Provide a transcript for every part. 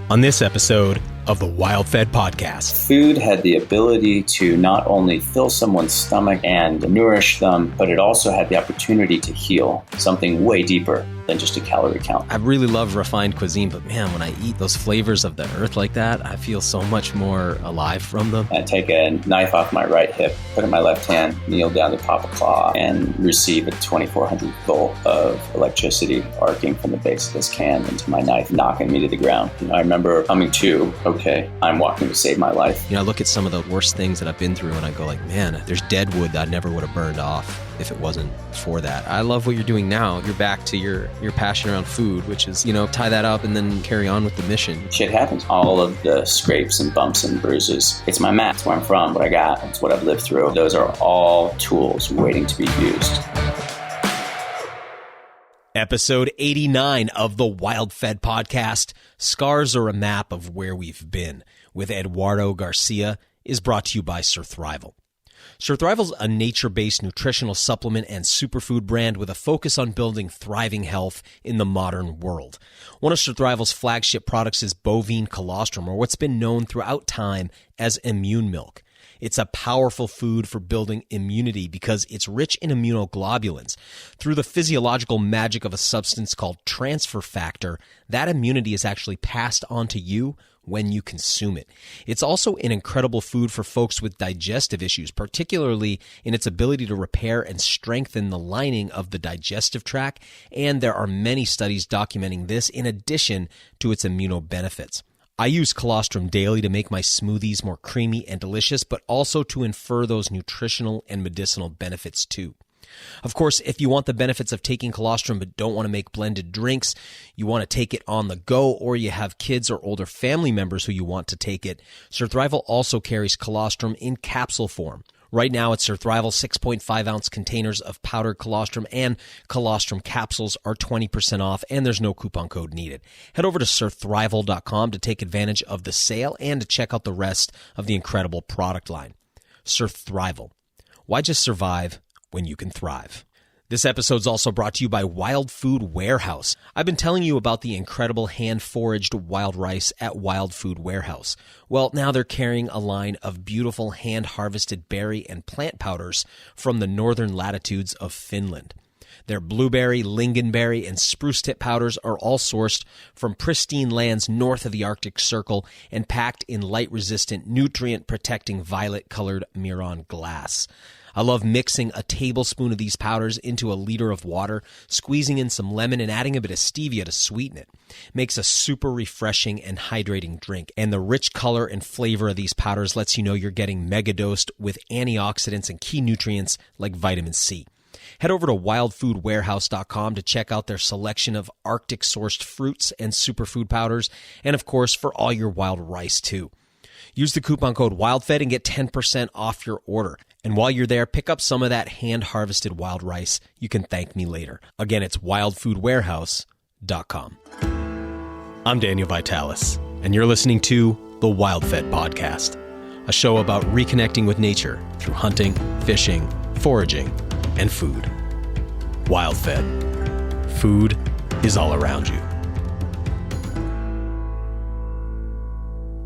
on this episode of the WildFed podcast. Food had the ability to not only fill someone's stomach and nourish them, but it also had the opportunity to heal something way deeper than just a calorie count. I really love refined cuisine, but man, when I eat those flavors of the earth like that, I feel so much more alive from them. I take a knife off my right hip, put it in my left hand, kneel down to pop a claw, and receive a 2400 volt of electricity arcing from the base of this can into my knife, knocking me to the ground. I remember coming to, okay, I'm walking to save my life. I look at some of the worst things that I've been through and I go like, man, there's dead wood that I never would have burned off if it wasn't for that. I love what you're doing now. You're back to your passion around food, which is, tie that up and then carry on with the mission. Shit happens. All of the scrapes and bumps and bruises. It's my mat. It's where I'm from, what I got. It's what I've lived through. Those are all tools waiting to be used. Episode 89 of the WildFed podcast, Scars Are a Map of Where We've Been, with Eduardo Garcia, is brought to you by Surthrival. Surthrival's a nature-based nutritional supplement and superfood brand with a focus on building thriving health in the modern world. One of Surthrival's flagship products is bovine colostrum, or what's been known throughout time as immune milk. It's a powerful food for building immunity because it's rich in immunoglobulins. Through the physiological magic of a substance called transfer factor, that immunity is actually passed on to you when you consume it. It's also an incredible food for folks with digestive issues, particularly in its ability to repair and strengthen the lining of the digestive tract, and there are many studies documenting this in addition to its immunobenefits. I use colostrum daily to make my smoothies more creamy and delicious, but also to infer those nutritional and medicinal benefits too. Of course, if you want the benefits of taking colostrum but don't want to make blended drinks, you want to take it on the go, or you have kids or older family members who you want to take it, Surthrival also carries colostrum in capsule form. Right now at Surthrival, 6.5-ounce containers of powdered colostrum and colostrum capsules are 20% off, and there's no coupon code needed. Head over to surthrival.com to take advantage of the sale and to check out the rest of the incredible product line. Surthrival. Why just survive when you can thrive? This episode's also brought to you by Wild Food Warehouse. I've been telling you about the incredible hand-foraged wild rice at Wild Food Warehouse. Well, now they're carrying a line of beautiful hand-harvested berry and plant powders from the northern latitudes of Finland. Their blueberry, lingonberry, and spruce tip powders are all sourced from pristine lands north of the Arctic Circle and packed in light-resistant, nutrient-protecting violet-colored Miron glass. I love mixing a tablespoon of these powders into a liter of water, squeezing in some lemon, and adding a bit of stevia to sweeten it. Makes a super refreshing and hydrating drink, and the rich color and flavor of these powders lets you know you're getting mega-dosed with antioxidants and key nutrients like vitamin C. Head over to wildfoodwarehouse.com to check out their selection of Arctic-sourced fruits and superfood powders, and of course, for all your wild rice too. Use the coupon code WildFed and get 10% off your order. And while you're there, pick up some of that hand-harvested wild rice. You can thank me later. Again, it's wildfoodwarehouse.com. I'm Daniel Vitalis, and you're listening to the WildFed podcast, a show about reconnecting with nature through hunting, fishing, foraging, and food. WildFed. Food is all around you.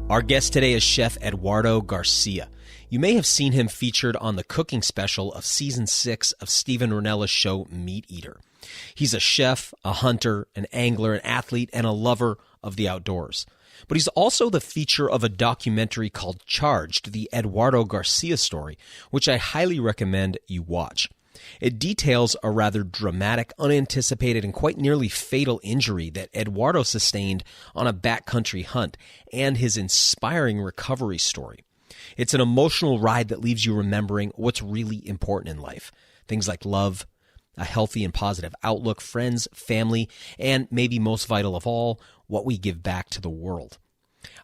Our guest today is Chef Eduardo Garcia. You may have seen him featured on the cooking special of Season 6 of Steven Rinella's show Meat Eater. He's a chef, a hunter, an angler, an athlete, and a lover of the outdoors. But he's also the feature of a documentary called Charged, the Eduardo Garcia story, which I highly recommend you watch. It details a rather dramatic, unanticipated, and quite nearly fatal injury that Eduardo sustained on a backcountry hunt and his inspiring recovery story. It's an emotional ride that leaves you remembering what's really important in life. Things like love, a healthy and positive outlook, friends, family, and maybe most vital of all, what we give back to the world.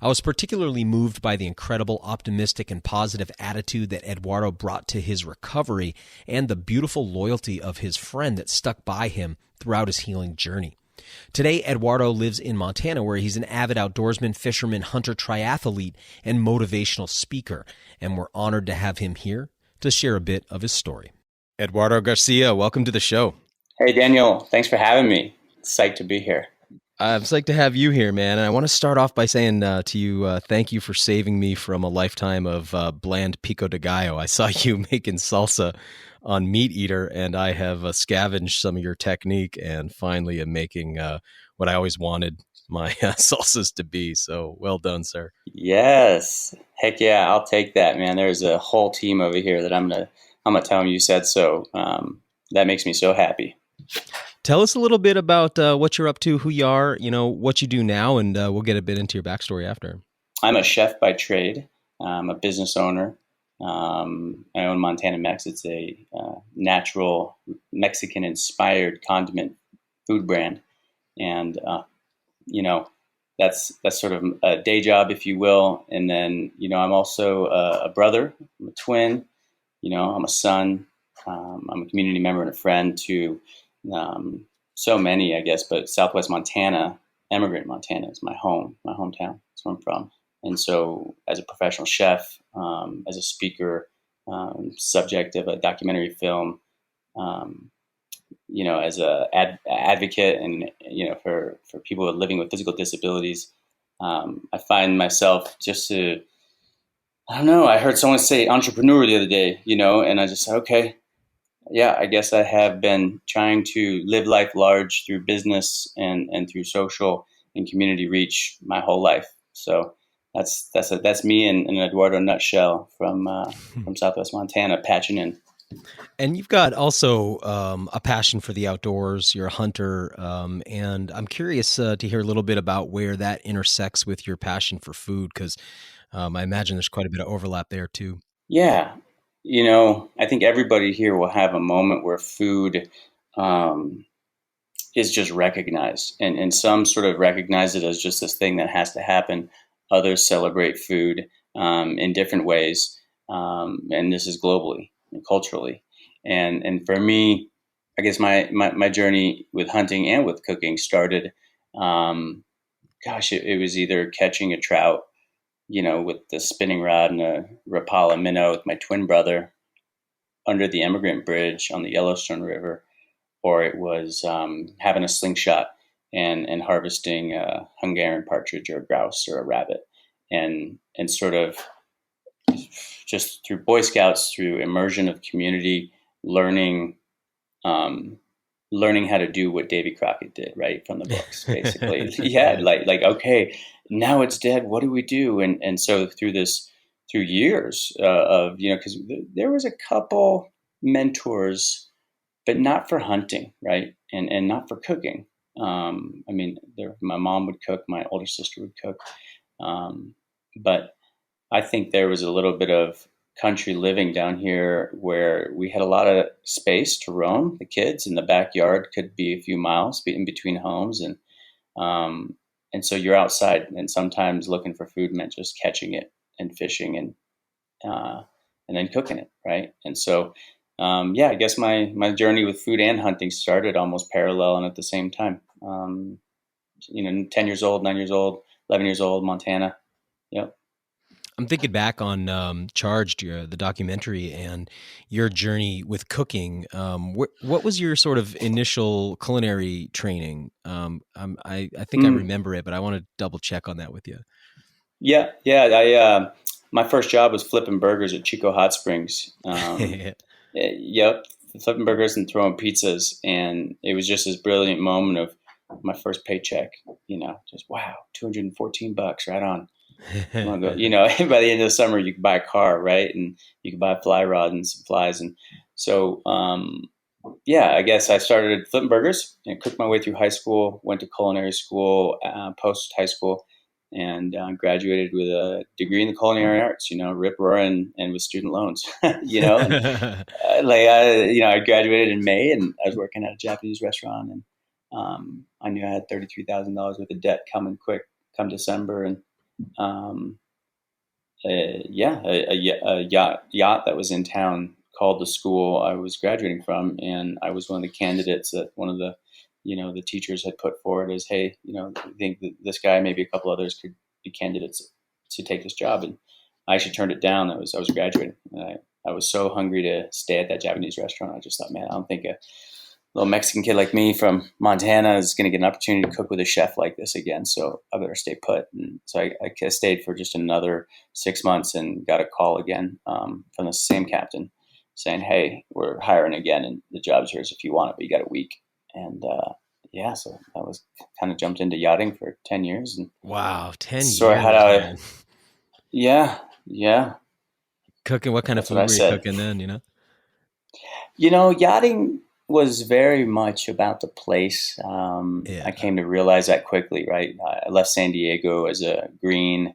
I was particularly moved by the incredible optimistic and positive attitude that Eduardo brought to his recovery and the beautiful loyalty of his friend that stuck by him throughout his healing journey. Today, Eduardo lives in Montana, where he's an avid outdoorsman, fisherman, hunter, triathlete, and motivational speaker, and we're honored to have him here to share a bit of his story. Eduardo Garcia, welcome to the show. Hey, Daniel. Thanks for having me. Psyched to be here. I'm psyched to have you here, man. And I want to start off by saying to you, thank you for saving me from a lifetime of bland pico de gallo. I saw you making salsa on Meat Eater, and I have scavenged some of your technique and finally am making what I always wanted my salsas to be. So well done, sir. Yes. Heck yeah, I'll take that, man. There's a whole team over here that I'm gonna tell them you said so. That makes me so happy. Tell us a little bit about what you're up to, who you are, what you do now, and we'll get a bit into your backstory after. I'm a chef by trade. I'm a business owner. I own Montana Mex. It's a natural Mexican-inspired condiment food brand, and you know that's sort of a day job, if you will. And then I'm also a brother. I'm a twin. I'm a son. I'm a community member and a friend to so many, I guess. But Southwest Montana, Emigrant Montana, is my hometown. That's where I'm from. And so, as a professional chef, as a speaker, subject of a documentary film, um, as a advocate, and for people living with physical disabilities, I find myself just to, I don't know. I heard someone say entrepreneur the other day, and I just said, okay, yeah, I guess I have been trying to live life large through business and through social and community reach my whole life. So that's me in an Eduardo nutshell from Southwest Montana, patching in. And you've got also a passion for the outdoors. You're a hunter, and I'm curious to hear a little bit about where that intersects with your passion for food, because I imagine there's quite a bit of overlap there too. Yeah, I think everybody here will have a moment where food um, is just recognized, and some sort of recognize it as just this thing that has to happen. Others celebrate food in different ways, and this is globally and culturally. And for me, I guess my journey with hunting and with cooking started. Um, it was either catching a trout, with the spinning rod and a Rapala minnow with my twin brother under the Emigrant Bridge on the Yellowstone River, or it was having a slingshot and harvesting a Hungarian partridge or a grouse or a rabbit, and sort of just through Boy Scouts, through immersion of community, learning um, learning how to do what Davy Crockett did, right, from the books, basically. Yeah, like okay, now it's dead. What do we do? And so through years of because there was a couple mentors, but not for hunting, right, and not for cooking. I mean, my mom would cook, my older sister would cook, but I think there was a little bit of country living down here where we had a lot of space to roam. The kids in the backyard could be a few miles in between homes, um, and so you're outside, and sometimes looking for food meant just catching it and fishing uh, and then cooking it, right? And so, yeah, I guess my journey with food and hunting started almost parallel and at the same time. 10 years old, 9 years old, 11 years old, Montana. Yep. I'm thinking back on Charged, the documentary, and your journey with cooking. What was your sort of initial culinary training? I think I Mm. remember it, but I want to double check on that with you. Yeah, yeah. My first job was flipping burgers at Chico Hot Springs. Yep, flipping burgers and throwing pizzas, and it was just this brilliant moment of my first paycheck. Just wow, $214, right on. I'm gonna go. By the end of the summer, you could buy a car, right, and you could buy a fly rod and some flies, and so yeah, I guess I started flipping burgers and cooked my way through high school. Went to culinary school post high school, and graduated with a degree in the culinary arts. Rip roaring and with student loans. And, I graduated in May, and I was working at a Japanese restaurant, and I knew I had $33,000 worth of debt coming quick come December, and um, yeah, a yacht that was in town called the school I was graduating from, and I was one of the candidates that one of the teachers had put forward as, hey, I think that this guy, maybe a couple others, could be candidates to take this job, and I actually turned it down. I was graduating, and I was so hungry to stay at that Japanese restaurant. I just thought, man, I don't think little Mexican kid like me from Montana is going to get an opportunity to cook with a chef like this again. So I better stay put. And so I stayed for just another 6 months and got a call again from the same captain saying, "Hey, we're hiring again, and the job's yours if you want it, but you got a week." And so I was kind of jumped into yachting for 10 years. And wow, 10 sort of years, had man. Yeah. Cooking, what kind of That's what I food were you said. cooking then, Yachting was very much about the place. Yeah. I came to realize that quickly, right? I left San Diego as a green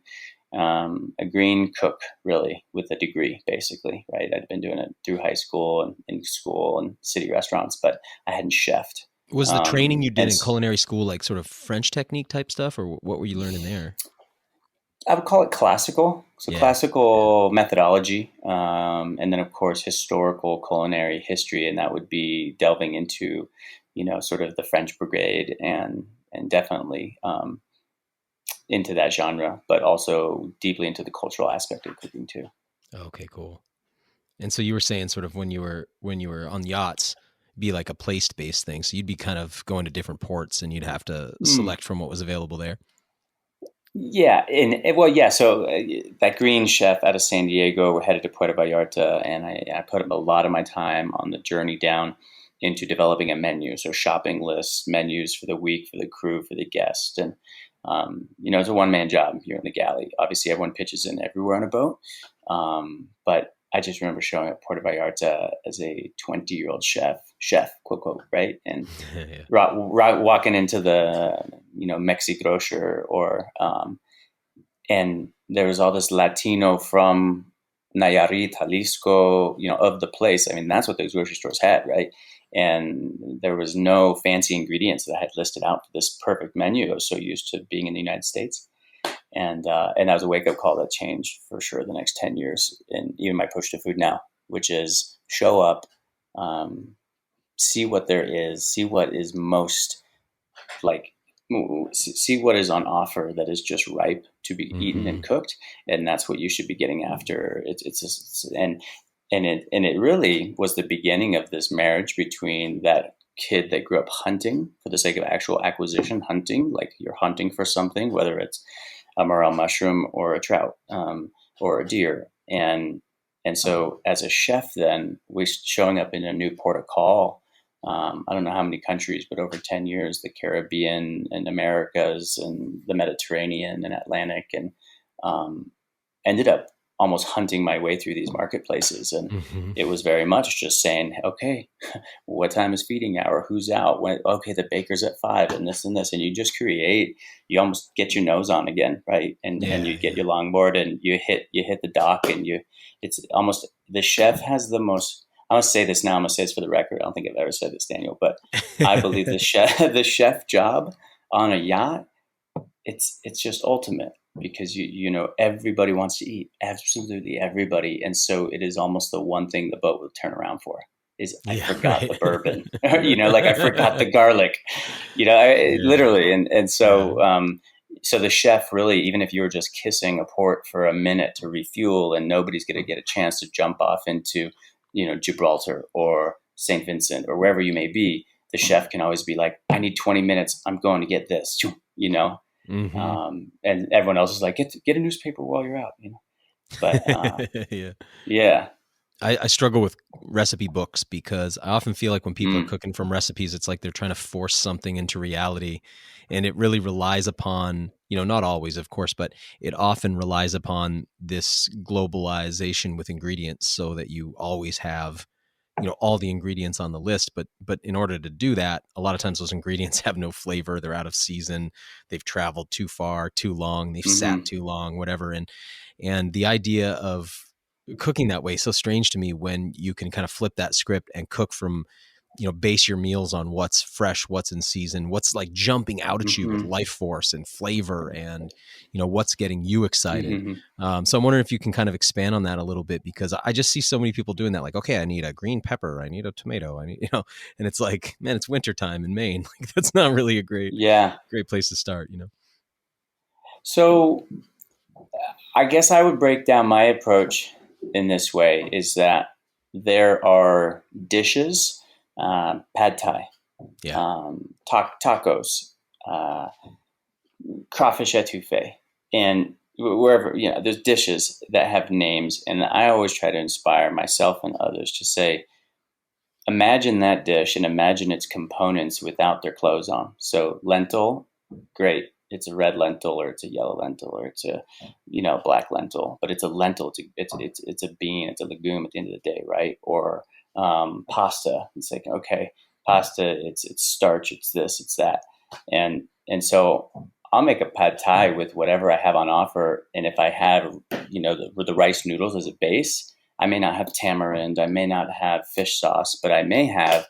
cook, really, with a degree, basically, right? I'd been doing it through high school and in school and city restaurants, but I hadn't chefed. Was the training you did And in culinary school like sort of French technique type stuff, or what were you learning there? I would call it classical. So Yeah. classical methodology, and then of course historical culinary history, and that would be delving into, sort of the French Brigade and definitely into that genre, but also deeply into the cultural aspect of cooking too. Okay, cool. And so you were saying sort of when you were on yachts, be like a place-based thing. So you'd be kind of going to different ports and you'd have to select from what was available there. Yeah, So that green chef out of San Diego, we're headed to Puerto Vallarta, and I put a lot of my time on the journey down into developing a menu. So shopping lists, menus for the week, for the crew, for the guest, and it's a one-man job here in the galley. Obviously, everyone pitches in everywhere on a boat, but I just remember showing up at Puerto Vallarta as a 20-year-old chef, quote, quote, right? And walking into the, Mexi grocer and there was all this Latino from Nayarit, Jalisco, of the place. I mean, that's what those grocery stores had, right? And there was no fancy ingredients that I had listed out for this perfect menu. I was so used to being in the United States. And that was a wake-up call that changed for sure the next 10 years. And even my push to food now, which is show up, see what there is, see what is most like, see what is on offer that is just ripe to be eaten and cooked. And that's what you should be getting after. And it really was the beginning of this marriage between that kid that grew up hunting for the sake of actual acquisition, hunting, like you're hunting for something, whether it's a morel mushroom or a trout or a deer. And so as a chef, then we showing up in a new port of call. I don't know how many countries, but over 10 years, the Caribbean and Americas and the Mediterranean and Atlantic, and ended up almost hunting my way through these marketplaces. And it was very much just saying, okay, what time is feeding hour? Who's out? Okay, the baker's at 5 and this. And you just you almost get your nose on again. Right. And you get your longboard and you hit the dock and it's almost, the chef has the most, I'm going to say this now, I'm going to say this for the record. I don't think I've ever said this, Daniel, but I believe the chef job on a yacht, it's just ultimate. Because everybody wants to eat, absolutely everybody, and so it is almost the one thing the boat will turn around for is I forgot the bourbon, like I forgot the garlic, literally, and so so the chef really, even if you were just kissing a port for a minute to refuel, and nobody's going to get a chance to jump off into Gibraltar or St. Vincent or wherever you may be, the chef can always be like, I need 20 minutes, I'm going to get this, and everyone else is like, get a newspaper while you're out, But yeah. I struggle with recipe books because I often feel like when people are cooking from recipes, it's like they're trying to force something into reality, and it really relies upon, not always, of course, but it often relies upon this globalization with ingredients, so that you always have all the ingredients on the list, but in order to do that, a lot of times those ingredients have no flavor, they're out of season, they've traveled too far, too long, they've sat too long, whatever. And the idea of cooking that way is so strange to me, when you can kind of flip that script and cook from, base your meals on what's fresh, what's in season, what's like jumping out at you with life force and flavor, and what's getting you excited. So I'm wondering if you can kind of expand on that a little bit, because I just see so many people doing that. Like, okay, I need a green pepper, I need a tomato, I need, and it's like, man, it's wintertime in Maine. Like, that's not really a great place to start, So I guess I would break down my approach in this way, is that there are dishes pad thai, tacos, crawfish etouffee, and wherever, there's dishes that have names. And I always try to inspire myself and others to say, imagine that dish and imagine its components without their clothes on. So lentil, great. It's a red lentil, or it's a yellow lentil, or it's a, black lentil, but it's a lentil. It's a bean. It's a legume at the end of the day, right? Or pasta. It's like, okay, pasta. It's starch. It's this. It's that. And so I'll make a pad thai with whatever I have on offer. And if I have, the rice noodles as a base, I may not have tamarind, I may not have fish sauce, but I may have,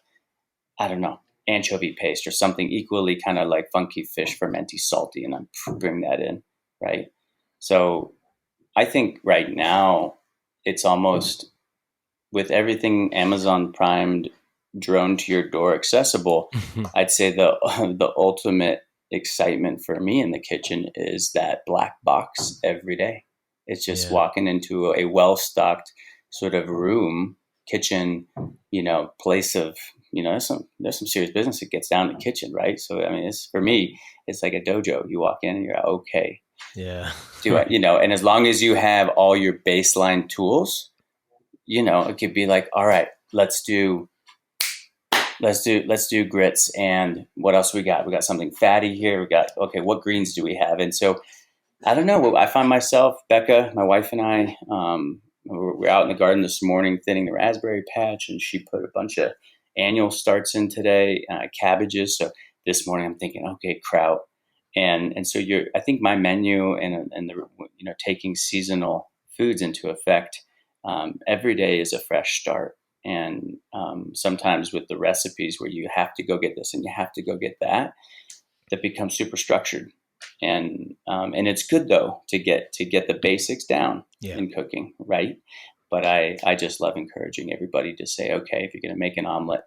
I don't know, anchovy paste or something equally kind of like funky fish, fermenty, salty, and I bring that in, right? So I think right now it's almost, with everything Amazon primed, drone to your door accessible, I'd say the ultimate excitement for me in the kitchen is that black box every day. It's just walking into a well-stocked sort of room, kitchen, place of, there's some serious business that gets down to the kitchen, right? So, I mean, for me, it's like a dojo. You walk in and you're okay. Yeah. Do it, and as long as you have all your baseline tools, it could be like, all right, let's do grits, and what else we got? We got something fatty here. We got, okay, what greens do we have? And so, I don't know. I find myself, Becca, my wife, and I, we're out in the garden this morning thinning the raspberry patch, and she put a bunch of annual starts in today, cabbages. So this morning I'm thinking, okay, kraut. And so I think my menu and the, taking seasonal foods into effect, every day is a fresh start. And sometimes with the recipes where you have to go get this and you have to go get that becomes super structured. And it's good though to get the basics down in cooking, right? But I just love encouraging everybody to say, okay, if you're going to make an omelet,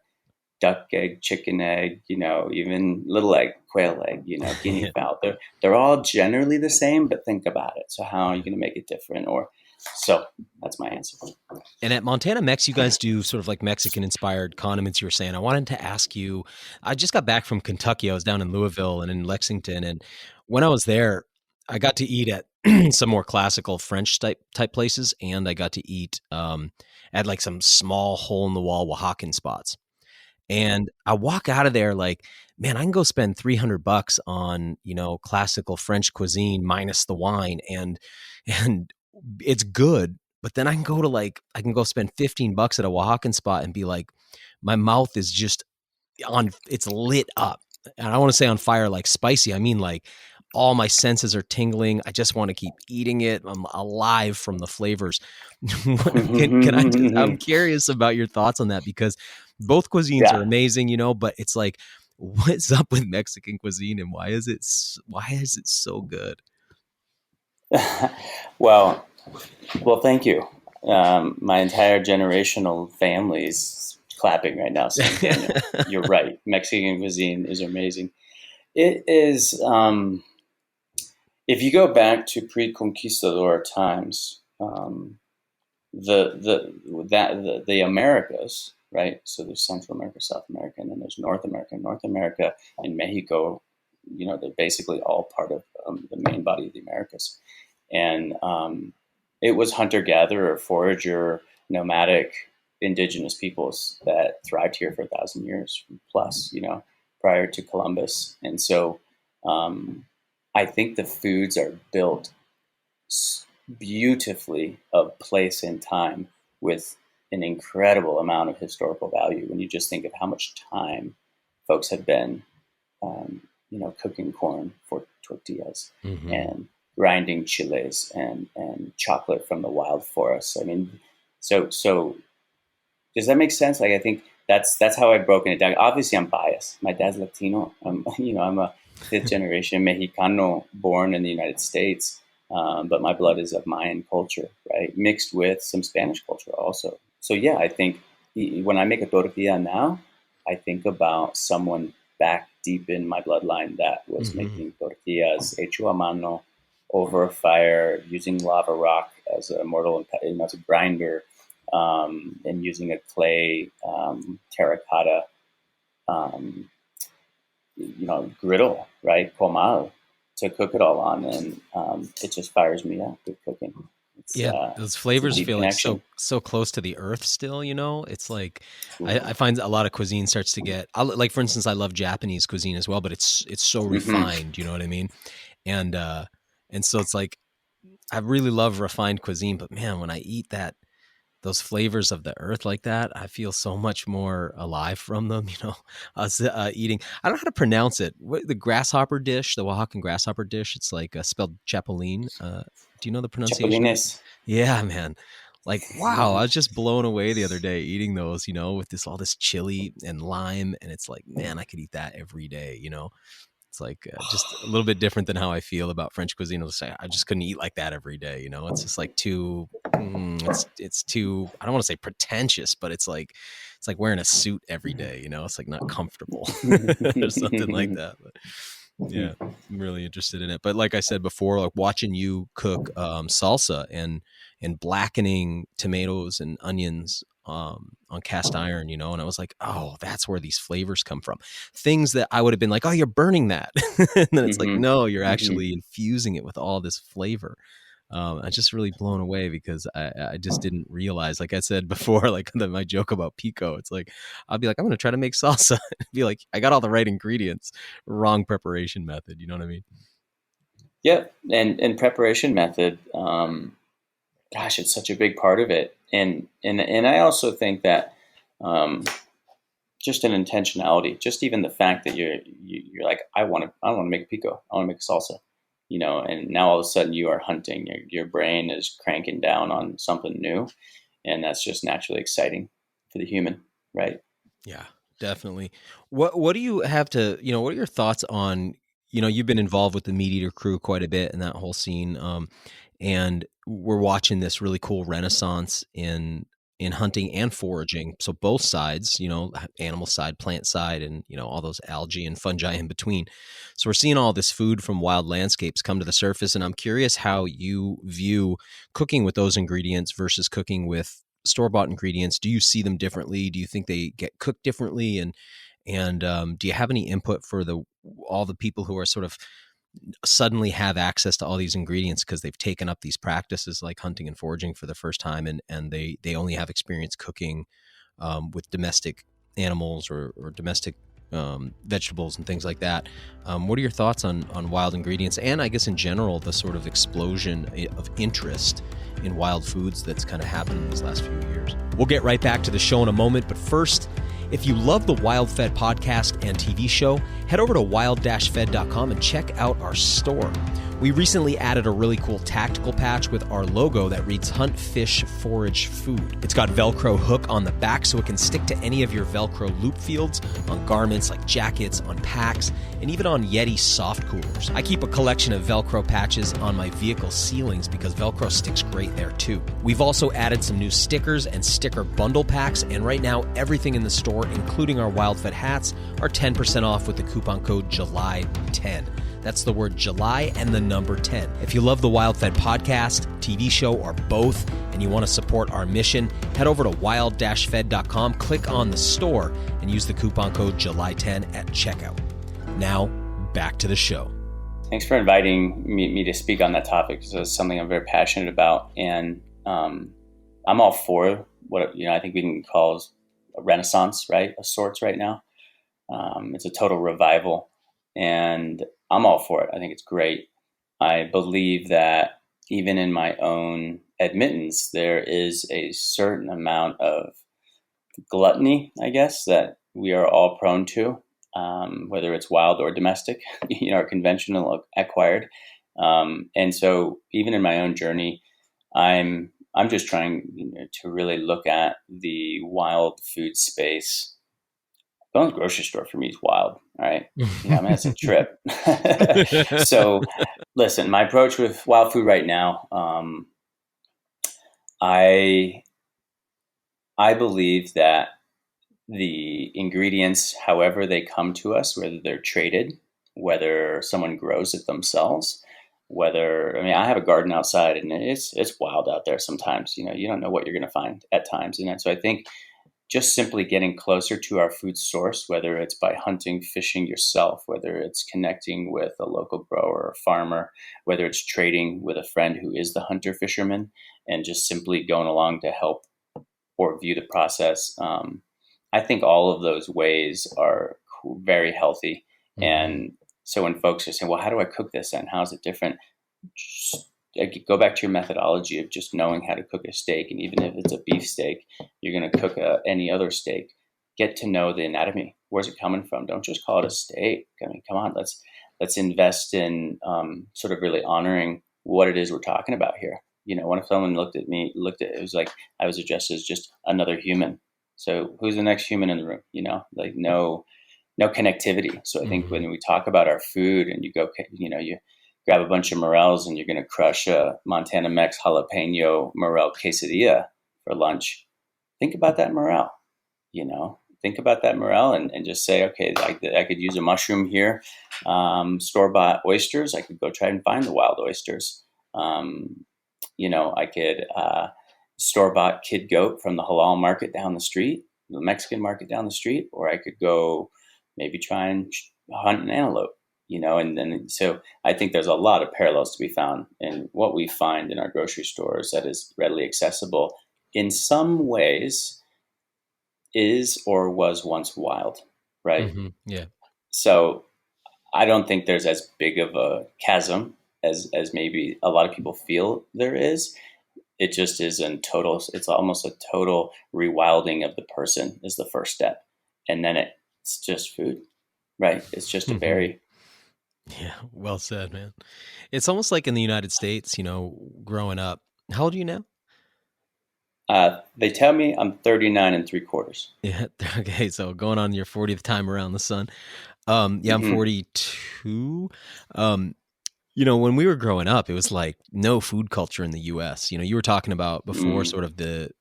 duck egg, chicken egg, even little egg, quail egg, guinea fowl, they're all generally the same, but think about it. So how are you going to make it different? So that's my answer. And at Montana Mex, you guys do sort of like Mexican-inspired condiments, you were saying. I wanted to ask you, I just got back from Kentucky. I was down in Louisville and in Lexington. And when I was there, I got to eat at some more classical French type places. And I got to eat at like some small hole-in-the-wall Oaxacan spots. And I walk out of there like, man, I can go spend $300 on, classical French cuisine minus the wine. And it's good. But then I can go spend $15 at a Oaxacan spot and be like, my mouth is just it's lit up. And I don't want to say on fire, like spicy. I mean, like all my senses are tingling. I just want to keep eating it. I'm alive from the flavors. I'm curious about your thoughts on that, because both cuisines are amazing, but it's like, what's up with Mexican cuisine and why is it so good? Well, thank you. My entire generational family's clapping right now saying, Daniel, you're right. Mexican cuisine is amazing. It is, if you go back to pre-conquistador times, the Americas, right? So there's Central America, South America, and then there's North America. North America and Mexico, they're basically all part of the main body of the Americas. And it was hunter-gatherer, forager, nomadic, indigenous peoples that thrived here for 1,000 years plus, prior to Columbus. And so I think the foods are built beautifully of place and time with an incredible amount of historical value when you just think of how much time folks have been, cooking corn for tortillas and grinding chiles and chocolate from the wild forests. I mean, so does that make sense? Like, I think that's how I've broken it down. Obviously, I'm biased. My dad's Latino. I'm a fifth generation Mexicano born in the United States, but my blood is of Mayan culture, right? Mixed with some Spanish culture also. So yeah, I think when I make a tortilla now, I think about someone back deep in my bloodline that was making tortillas hecho a mano over a fire, using lava rock as a mortar, as a grinder, and using a clay terracotta griddle, right? Comal to cook it all on. And it just fires me up with cooking. Yeah, those It's a flavors deep feel like connection. so close to the earth still, you know? It's like I find a lot of cuisine starts to get like, for instance, I love Japanese cuisine as well, but it's so Mm-hmm. refined, you know what I mean? And so it's like I really love refined cuisine, but man, when I eat those flavors of the earth like that, I feel so much more alive from them. You know, I was eating, I don't know how to pronounce it. The grasshopper dish, the Oaxacan grasshopper dish, it's like spelled chapulín. Do you know the pronunciation of it? Chapulines. Yeah, man. Like, wow, I was just blown away the other day eating those, you know, with all this chili and lime. And it's like, man, I could eat that every day, you know? It's like just a little bit different than how I feel about French cuisine. I'll say I just couldn't eat like that every day. You know, it's just like too. It's too. I don't want to say pretentious, but it's like wearing a suit every day. You know, it's like not comfortable or something like that. But yeah, I'm really interested in it. But like I said before, like watching you cook salsa and blackening tomatoes and onions on cast iron, you know, and I was like, oh, that's where these flavors come from. Things that I would have been like, oh, you're burning that. And then it's like, Mm-hmm. no, you're Mm-hmm. actually infusing it with all this flavor. I just really blown away because I just didn't realize, like I said before, like my joke about pico, it's like, I'll be like, I'm going to try to make salsa. Be like, I got all the right ingredients, wrong preparation method. You know what I mean? Yep. And preparation method, gosh, it's such a big part of it. And I also think that, just an intentionality, just even the fact that you're like, I want to make a pico. I want to make a salsa, you know, and now all of a sudden you are hunting, your brain is cranking down on something new. And that's just naturally exciting for the human. Right. Yeah, definitely. What do you have to, you know, what are your thoughts on, you know, you've been involved with the Meat Eater crew quite a bit in that whole scene. And we're watching this really cool renaissance in hunting and foraging. So both sides, you know, animal side, plant side, and, you know, all those algae and fungi in between. So we're seeing all this food from wild landscapes come to the surface. And I'm curious how you view cooking with those ingredients versus cooking with store-bought ingredients. Do you see them differently? Do you think they get cooked differently? And do you have any input for all the people who are sort of suddenly have access to all these ingredients because they've taken up these practices like hunting and foraging for the first time, and they only have experience cooking with domestic animals or domestic vegetables and things like that? What are your thoughts on wild ingredients, and I guess in general the sort of explosion of interest in wild foods that's kind of happened in these last few years? We'll get right back to the show in a moment, but first, if you love the WildFed podcast and TV show, head over to wild-fed.com and check out our store. We recently added a really cool tactical patch with our logo that reads Hunt, Fish, Forage, Food. It's got Velcro hook on the back so it can stick to any of your Velcro loop fields, on garments like jackets, on packs, and even on Yeti soft coolers. I keep a collection of Velcro patches on my vehicle ceilings because Velcro sticks great there too. We've also added some new stickers and sticker bundle packs, and right now everything in the store, including our WildFed hats, are 10% off with the coupon code JULY10. That's the word July and the number 10. If you love the WildFed podcast, TV show, or both, and you want to support our mission, head over to wild-fed.com, click on the store, and use the coupon code JULY10 at checkout. Now, back to the show. Thanks for inviting me to speak on that topic. It's something I'm very passionate about. And I'm all for what, I think we can call a renaissance, right, of sorts right now. It's a total revival, and I'm all for it. I think it's great. I believe that even in my own admittance, there is a certain amount of gluttony, I guess, that we are all prone to, whether it's wild or domestic, or conventional acquired. And so even in my own journey, I'm just trying to really look at the wild food space. Going to the grocery store for me is wild. All right. It's a trip. So listen, my approach with wild food right now, I believe that the ingredients, however they come to us, whether they're traded, whether someone grows it themselves, I have a garden outside and it's wild out there sometimes. You don't know what you're going to find at times. And so I think just simply getting closer to our food source, whether it's by hunting, fishing yourself, whether it's connecting with a local grower or farmer, whether it's trading with a friend who is the hunter fisherman, and just simply going along to help or view the process. I think all of those ways are very healthy. And so when folks are saying, well, how do I cook this and how is it different? Just go back to your methodology of just knowing how to cook a steak. And even if it's a beef steak, you're going to cook any other steak. Get to know the anatomy. Where's it coming from? Don't just call it a steak. I mean, come on, let's invest in sort of really honoring what it is we're talking about here. You know, when someone looked at it was like I was addressed as just another human. So who's the next human in the room? You know, like no connectivity. So I think when we talk about our food and you grab a bunch of morels and you're going to crush a Montana Mex jalapeno morel quesadilla for lunch, think about that morel, think about that morel and just say, okay, I could use a mushroom here. Store-bought oysters, I could go try and find the wild oysters. I could store-bought kid goat from the halal market down the street, the Mexican market down the street, or I could go maybe try and hunt an antelope, and then so I think there's a lot of parallels to be found in what we find in our grocery stores that is readily accessible in some ways is or was once wild, right? Yeah. So I don't think there's as big of a chasm as maybe a lot of people feel there is. It just is it's almost a total rewilding of the person is the first step. And then it's just food, right? It's just a berry. Yeah, well said, man. It's almost like in the United States, growing up. How old are you now? They tell me I'm 39 3/4. Yeah. Okay. So going on your 40th time around the sun. I'm 42. When we were growing up, it was like no food culture in the US. You were talking about before sort of the,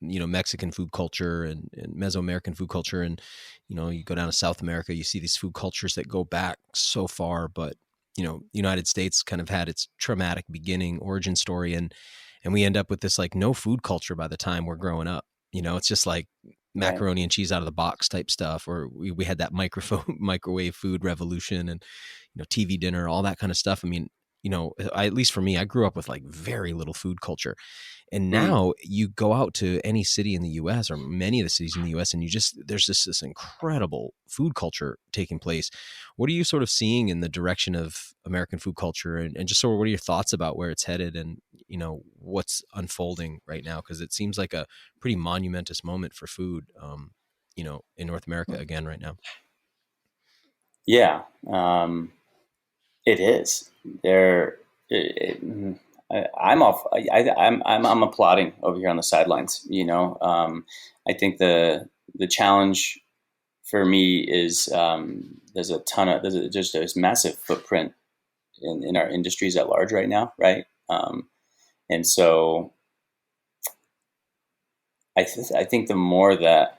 Mexican food culture and Mesoamerican food culture. And, you go down to South America, you see these food cultures that go back so far, but, United States kind of had its traumatic beginning origin story. And we end up with this like no food culture by the time we're growing up. It's just like macaroni and cheese out of the box type stuff. Or we had that microwave food revolution and, TV dinner, all that kind of stuff. I mean, at least for me, I grew up with like very little food culture. And now you go out to any city in the US or many of the cities in the US and there's just this incredible food culture taking place. What are you sort of seeing in the direction of American food culture and just sort of what are your thoughts about where it's headed and, what's unfolding right now? Because it seems like a pretty monumentous moment for food, in North America again right now. Yeah. It is. I'm applauding over here on the sidelines. I think the challenge for me is there's a massive footprint in our industries at large right now, right? And so I think the more that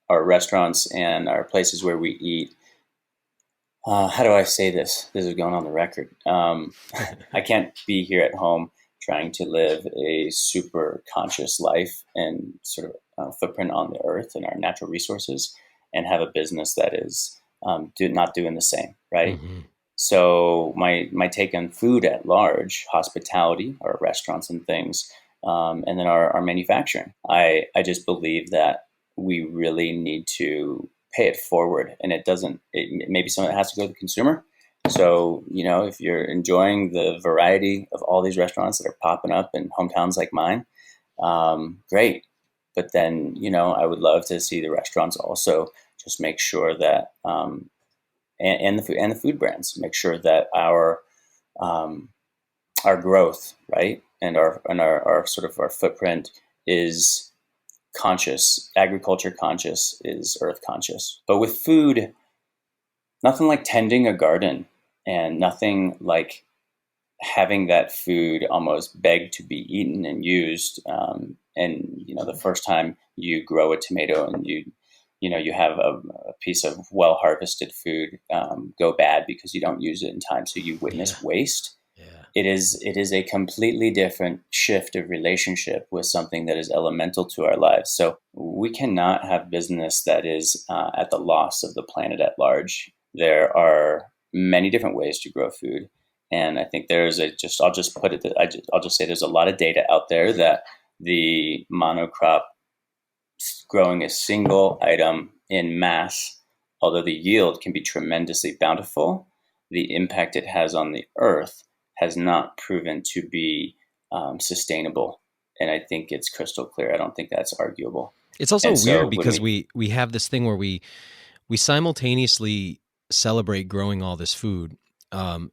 our restaurants and our places where we eat. How do I say this? This is going on the record. I can't be here at home trying to live a super conscious life and sort of footprint on the earth and our natural resources and have a business that is not doing the same, right? So my take on food at large, hospitality, our restaurants and things, and then our manufacturing. I just believe that we really need to pay it forward, and maybe some of it has to go to the consumer. So, if you're enjoying the variety of all these restaurants that are popping up in hometowns like mine, great. But then, I would love to see the restaurants also just make sure that, and the food brands make sure that our growth, right, and our sort of our footprint is conscious. Agriculture conscious is earth conscious. But with food, nothing like tending a garden and nothing like having that food almost beg to be eaten and used. And the first time you grow a tomato and you have a piece of well harvested food go bad because you don't use it in time, so you witness waste. Yeah. it is a completely different shift of relationship with something that is elemental to our lives. So we cannot have business that is at the loss of the planet at large. There are many different ways to grow food, and I think I'll just put it. I'll just say there's a lot of data out there that the monocrop growing a single item in mass, although the yield can be tremendously bountiful, the impact it has on the earth has not proven to be sustainable. And I think it's crystal clear. I don't think that's arguable. It's also And so weird because we have this thing where we simultaneously celebrate growing all this food,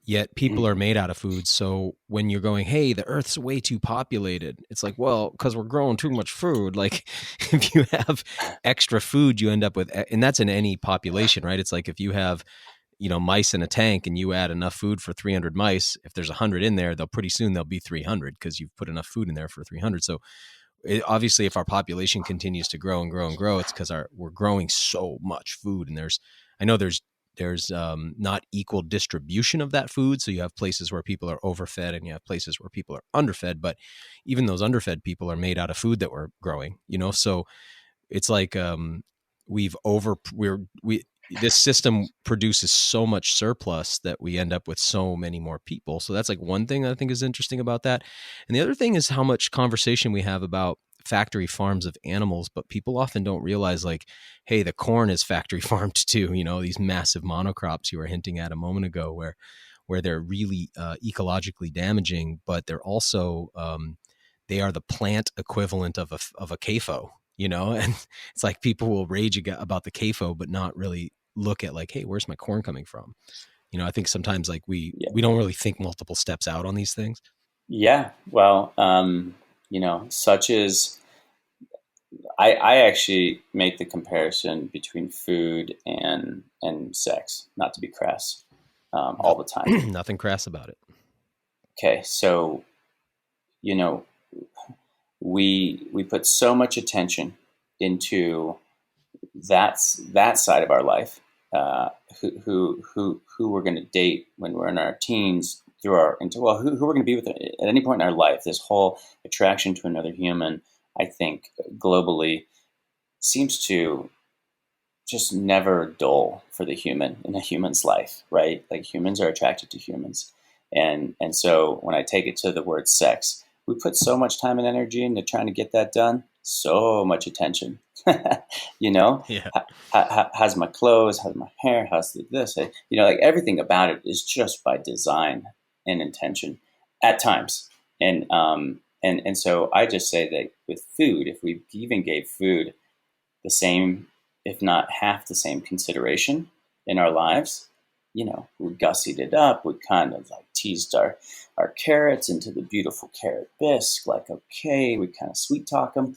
yet people are made out of food. So when you're going, hey, the earth's way too populated, it's like, well, because we're growing too much food. Like if you have extra food, you end up with, and that's in any population, right? It's like if you have, mice in a tank and you add enough food for 300 mice, if there's 100 in there, pretty soon there'll be 300 because you've put enough food in there for 300. So obviously if our population continues to grow and grow and grow, it's because we're growing so much food. And I know there's not equal distribution of that food. So you have places where people are overfed and you have places where people are underfed, but even those underfed people are made out of food that we're growing, so it's like, this system produces so much surplus that we end up with so many more people. So that's like one thing I think is interesting about that. And the other thing is how much conversation we have about factory farms of animals, but people often don't realize, like, hey, the corn is factory farmed too. These massive monocrops you were hinting at a moment ago where they're really ecologically damaging, but they're also, they are the plant equivalent of a CAFO, and it's like people will rage about the CAFO, but not really look at like, hey, where's my corn coming from? I think sometimes like we don't really think multiple steps out on these things. Yeah. Well, such as I actually make the comparison between food and sex, not to be crass, all the time. Nothing crass about it. Okay. So, we put so much attention into that side of our life, who we're going to date when we're in our teens, who we're going to be with at any point in our life. This whole attraction to another human, I think, globally, seems to just never dull for the human in a human's life, right? Like humans are attracted to humans, and so when I take it to the word sex, we put so much time and energy into trying to get that done. So much attention, Yeah. How's my clothes? How's my hair? How's this? Like everything about it is just by design and intention at times. And so I just say that with food, if we even gave food the same, if not half the same consideration in our lives, we gussied it up. We kind of like teased our carrots into the beautiful carrot bisque. Like, okay, we kind of sweet talk them.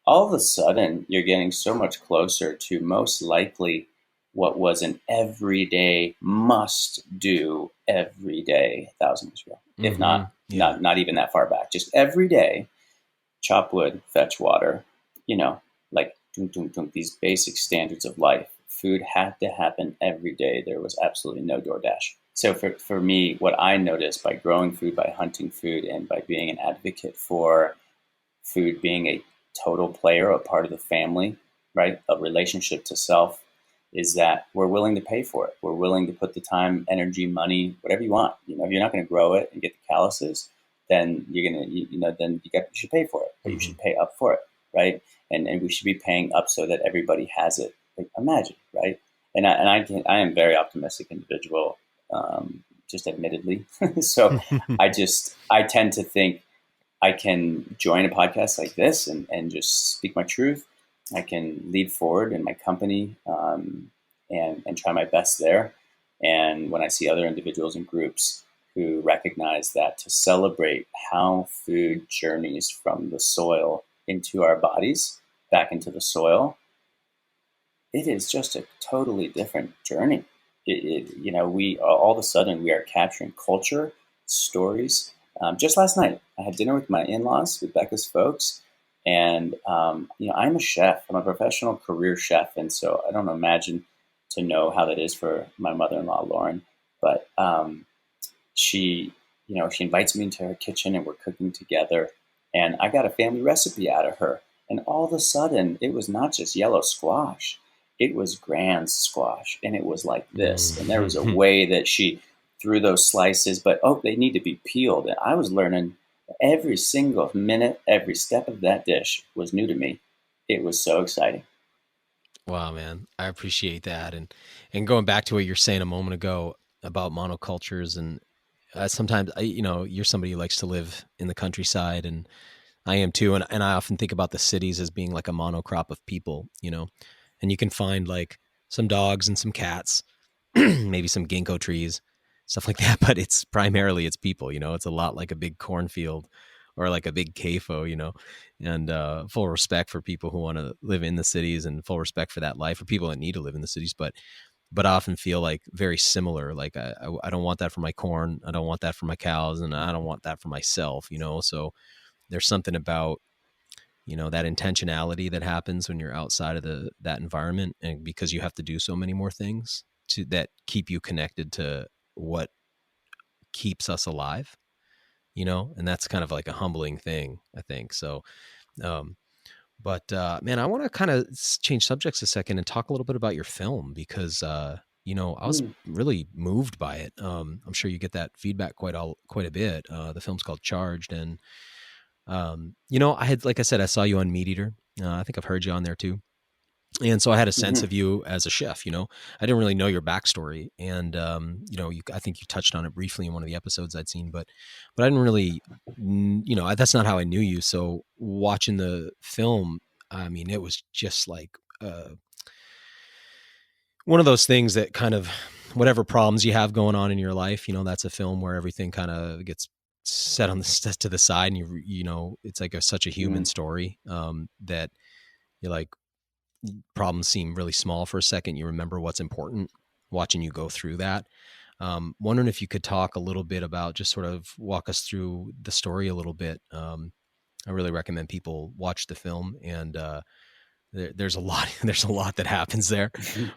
All of a sudden, you're getting so much closer to most likely what was an everyday must do every day 1,000 years ago, if not even that far back. Just every day, chop wood, fetch water, like these basic standards of life. Food had to happen every day. There was absolutely no DoorDash. So for me, what I noticed by growing food, by hunting food, and by being an advocate for food being a total player, a part of the family, right, a relationship to self, is that we're willing to pay for it. We're willing to put the time, energy, money, whatever you want. If you're not going to grow it and get the calluses, then you're going to, you should pay for it, but you should pay up for it, right? And we should be paying up so that everybody has it. Like, imagine, right? And I am a very optimistic individual, just admittedly. So I tend to think I can join a podcast like this and just speak my truth. I can lead forward in my company, and try my best there. And when I see other individuals and groups who recognize that, to celebrate how food journeys from the soil into our bodies, back into the soil, it is just a totally different journey. We all of a sudden we are capturing culture, stories. Just last night, I had dinner with my in-laws, with Becca's folks, and I'm a chef. I'm a professional career chef, and so I don't imagine to know how that is for my mother-in-law, Lauren. But she she invites me into her kitchen and we're cooking together. And I got a family recipe out of her. And all of a sudden, it was not just yellow squash. It was grand squash. And it was like this. And there was a way that she threw those slices, but, they need to be peeled. And I was learning every single minute, every step of that dish was new to me. It was so exciting. Wow, man. I appreciate that. And going back to what you're saying a moment ago about monocultures, and sometimes, you're somebody who likes to live in the countryside, and I am too. And I often think about the cities as being like a monocrop of people, and you can find like some dogs and some cats, maybe some ginkgo trees, stuff like that. But it's people, it's a lot like a big cornfield or like a big CAFO, and full respect for people who want to live in the cities and full respect for that life, for people that need to live in the cities. But I often feel like very similar. Like I don't want that for my corn. I don't want that for my cows, and I don't want that for myself, So there's something about, that intentionality that happens when you're outside of that environment, and because you have to do so many more things that keep you connected to what keeps us alive, and that's kind of like a humbling thing, I think. So, but man, I want to kind of change subjects a second and talk a little bit about your film, because I was really moved by it. I'm sure you get that feedback quite a bit. The film's called Charged, and I had, like I said, I saw you on Meat Eater. I think I've heard you on there too. And so I had a sense of you as a chef. I didn't really know your backstory, and I think you touched on it briefly in one of the episodes I'd seen, but I didn't really, that's not how I knew you. So watching the film, I mean, it was just like one of those things that kind of, whatever problems you have going on in your life, that's a film where everything kind of gets set to the side, and it's like such a human story, that you're like, problems seem really small for a second. You remember what's important watching you go through that. Wondering if you could talk a little bit about, just sort of walk us through the story a little bit. I really recommend people watch the film, and there's a lot that happens there,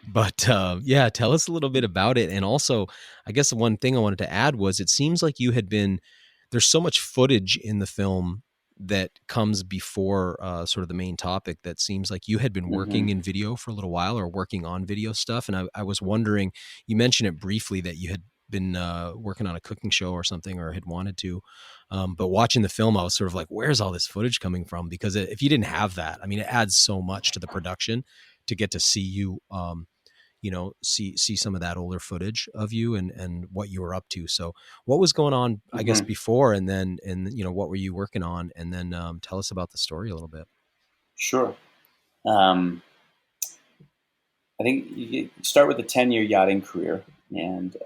but yeah, tell us a little bit about it. And also, I guess the one thing I wanted to add was, it seems like there's so much footage in the film that comes before sort of the main topic, that seems like you had been working in video for a little while, or working on video stuff. And I was wondering, you mentioned it briefly that you had been working on a cooking show or something, or had wanted to, but watching the film, I was sort of like, where's all this footage coming from? Because if you didn't have that, I mean, it adds so much to the production to get to see you, see some of that older footage of you and what you were up to. So what was going on, I guess, before, and then, what were you working on? And then tell us about the story a little bit. Sure. I think you start with a 10-year yachting career. And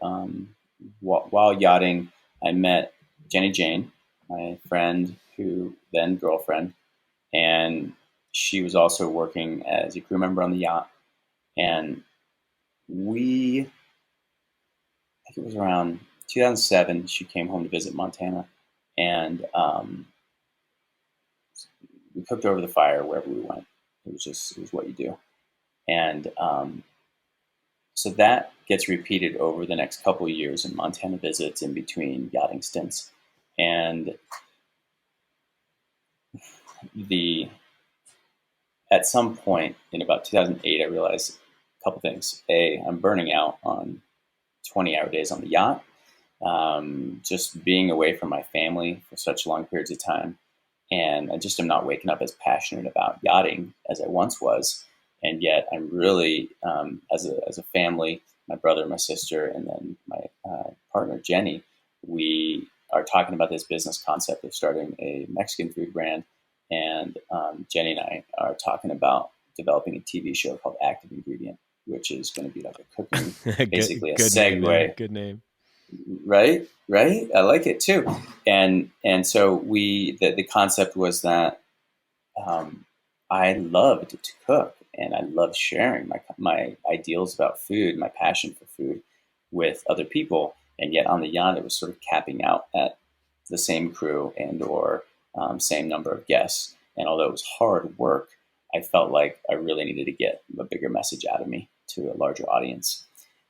while yachting, I met Jenny Jane, my friend, who then girlfriend, and she was also working as a crew member on the yacht. And I think it was around 2007, she came home to visit Montana, and we cooked over the fire wherever we went. It was what you do. And so that gets repeated over the next couple of years in Montana visits in between yachting stints. And at some point in about 2008, I realized a couple things. A, I'm burning out on 20-hour days on the yacht, just being away from my family for such long periods of time. And I just am not waking up as passionate about yachting as I once was. And yet I'm really, as a family, my brother, my sister, and then my partner, Jenny, we are talking about this business concept of starting a Mexican food brand. And Jenny and I are talking about developing a TV show called Active Ingredient, which is going to be like a cooking, basically a segue. Name, good name. Right. I like it too. And so the concept was that I loved to cook, and I loved sharing my ideals about food, my passion for food with other people. And yet on the yacht, it was sort of capping out at the same crew or same number of guests. And although it was hard work, I felt like I really needed to get a bigger message out of me to a larger audience.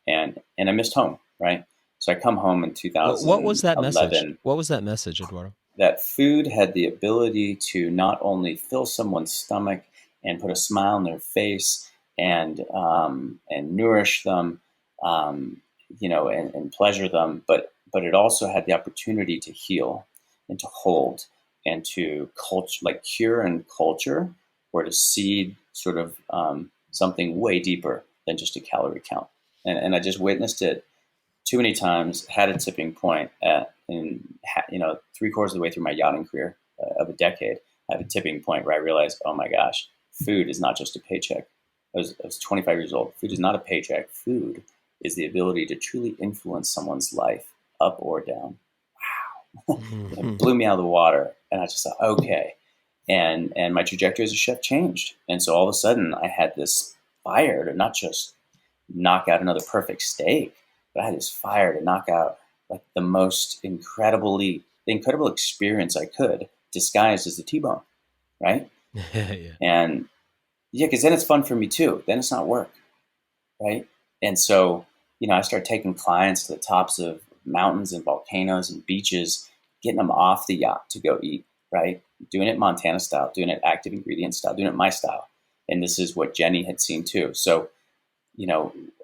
And I missed home, right? So I come home in What was that message? 2011. What was that message, Eduardo? That food had the ability to not only fill someone's stomach and put a smile on their face and nourish them, and pleasure them, but it also had the opportunity to heal and to hold and to culture, like cure and culture, or to seed sort of something way deeper than just a calorie count. And I just witnessed it too many times, had a tipping point three-quarters of the way through my yachting career of a decade. I had a tipping point where I realized, oh my gosh, food is not just a paycheck. I was 25 years old. Food is not a paycheck. Food is the ability to truly influence someone's life up or down. Wow. It blew me out of the water. And I just thought, okay. And my trajectory as a chef changed. And so all of a sudden I had this fire to not just knock out another perfect steak, but I had this fire to knock out like the most incredible experience I could, disguised as the T-bone, right? Yeah. And yeah, because then it's fun for me too. Then it's not work, right? And so, I started taking clients to the tops of mountains and volcanoes and beaches, getting them off the yacht to go eat, right? Doing it Montana style, doing it active ingredient style, doing it my style. And this is what Jenny had seen too. So,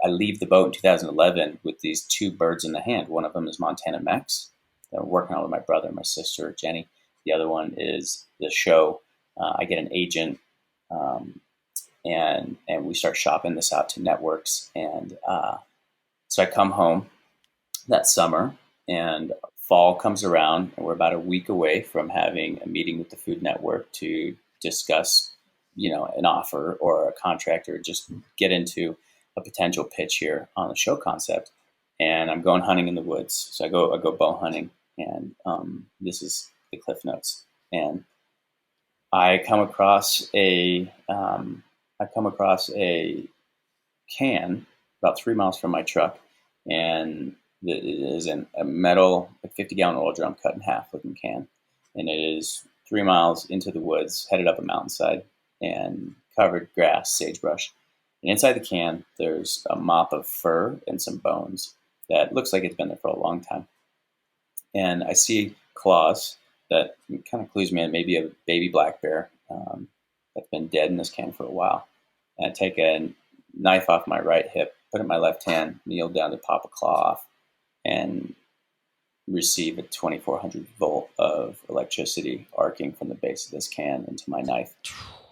I leave the boat in 2011 with these two birds in the hand. One of them is Montana Mex that I'm working on with my brother and my sister, Jenny. The other one is the show. I get an agent, and we start shopping this out to networks. And so I come home that summer, and fall comes around, and we're about a week away from having a meeting with the Food Network to discuss, an offer or a contract, or just get into a potential pitch here on the show concept. And I'm going hunting in the woods. So I go bow hunting, and this is the Cliff Notes. And I come across a can about 3 miles from my truck, and it is a metal, 50-gallon oil drum cut in half looking can, and it is 3 miles into the woods, headed up a mountainside, and covered grass, sagebrush. And inside the can, there's a mop of fur and some bones that looks like it's been there for a long time. And I see claws that kind of clues me in, maybe a baby black bear that's been dead in this can for a while. And I take a knife off my right hip, put it in my left hand, kneel down to pop a claw off, and receive a 2400 volt of electricity arcing from the base of this can into my knife,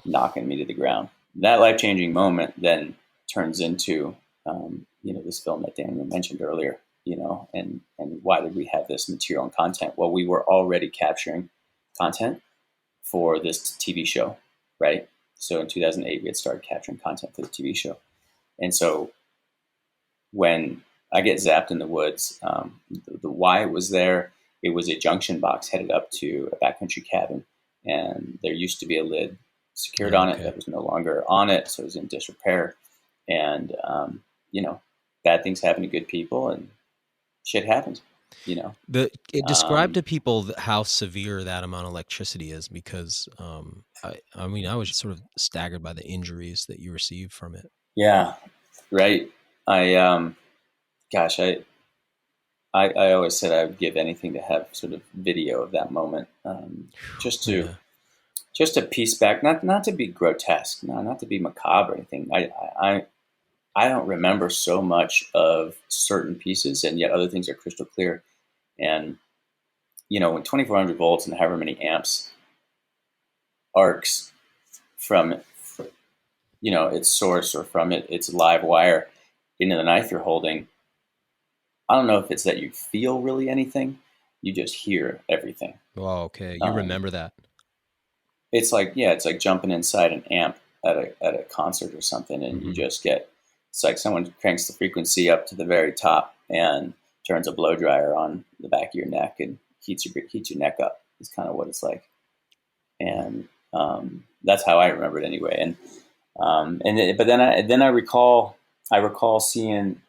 knocking me to the ground. That life-changing moment then turns into, this film that Daniel mentioned earlier, and why did we have this material and content? Well, we were already capturing content for this TV show, right? So in 2008, we had started capturing content for the TV show. And so when I get zapped in the woods, the why it was there, it was a junction box headed up to a backcountry cabin. And there used to be a lid secured on it that was no longer on it. So it was in disrepair. And, bad things happen to good people, and shit happens, It described to people how severe that amount of electricity is, because I was sort of staggered by the injuries that you received from it. Yeah, right. I always said I would give anything to have sort of video of that moment, just to piece back, not to be grotesque, not to be macabre or anything. I don't remember so much of certain pieces, and yet other things are crystal clear. And, when 2400 volts and however many amps arcs from, its source, or from its live wire into the knife you're holding, I don't know if it's that you feel really anything. You just hear everything. Oh, okay. You remember that. It's like jumping inside an amp at a concert or something, and you just get, it's like someone cranks the frequency up to the very top and turns a blow dryer on the back of your neck and heats your neck up. It's kind of what it's like. And that's how I remember it anyway. But then I recall seeing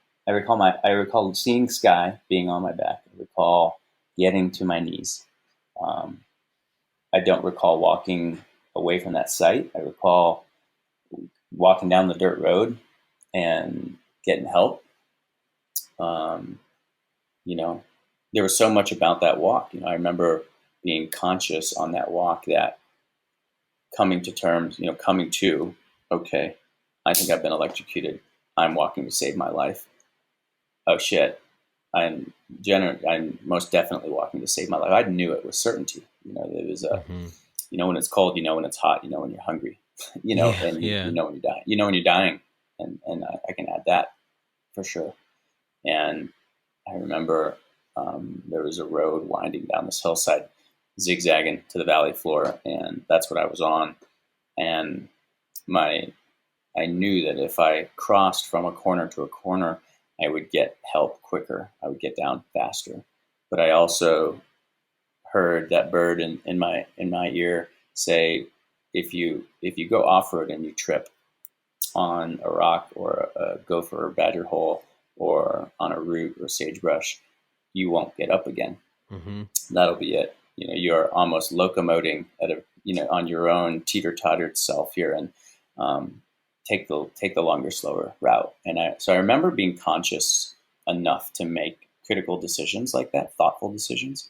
sky being on my back. I recall getting to my knees. I don't recall walking away from that site. I recall walking down the dirt road and getting help. you know, there was so much about that walk. I remember being conscious on that walk that coming to terms, coming to, okay, I think I've been electrocuted. I'm walking to save my life. Oh shit. I'm most definitely walking to save my life. I knew it with certainty. It was Mm-hmm. when it's cold, when it's hot, when you're hungry, Yeah. and Yeah. you know when you're dying, when you're dying. And I can add that for sure. And I remember there was a road winding down this hillside, zigzagging to the valley floor, and that's what I was on. And I knew that if I crossed from a corner to a corner, I would get help quicker. I would get down faster. But I also heard that bird in my ear say, if you go off road and you trip on a rock or a gopher or badger hole or on a root or sagebrush, you won't get up again. Mm-hmm. That'll be it. You're almost locomoting at a on your own teeter-tottered self here, and take the longer, slower route. And I remember being conscious enough to make critical decisions like that, thoughtful decisions.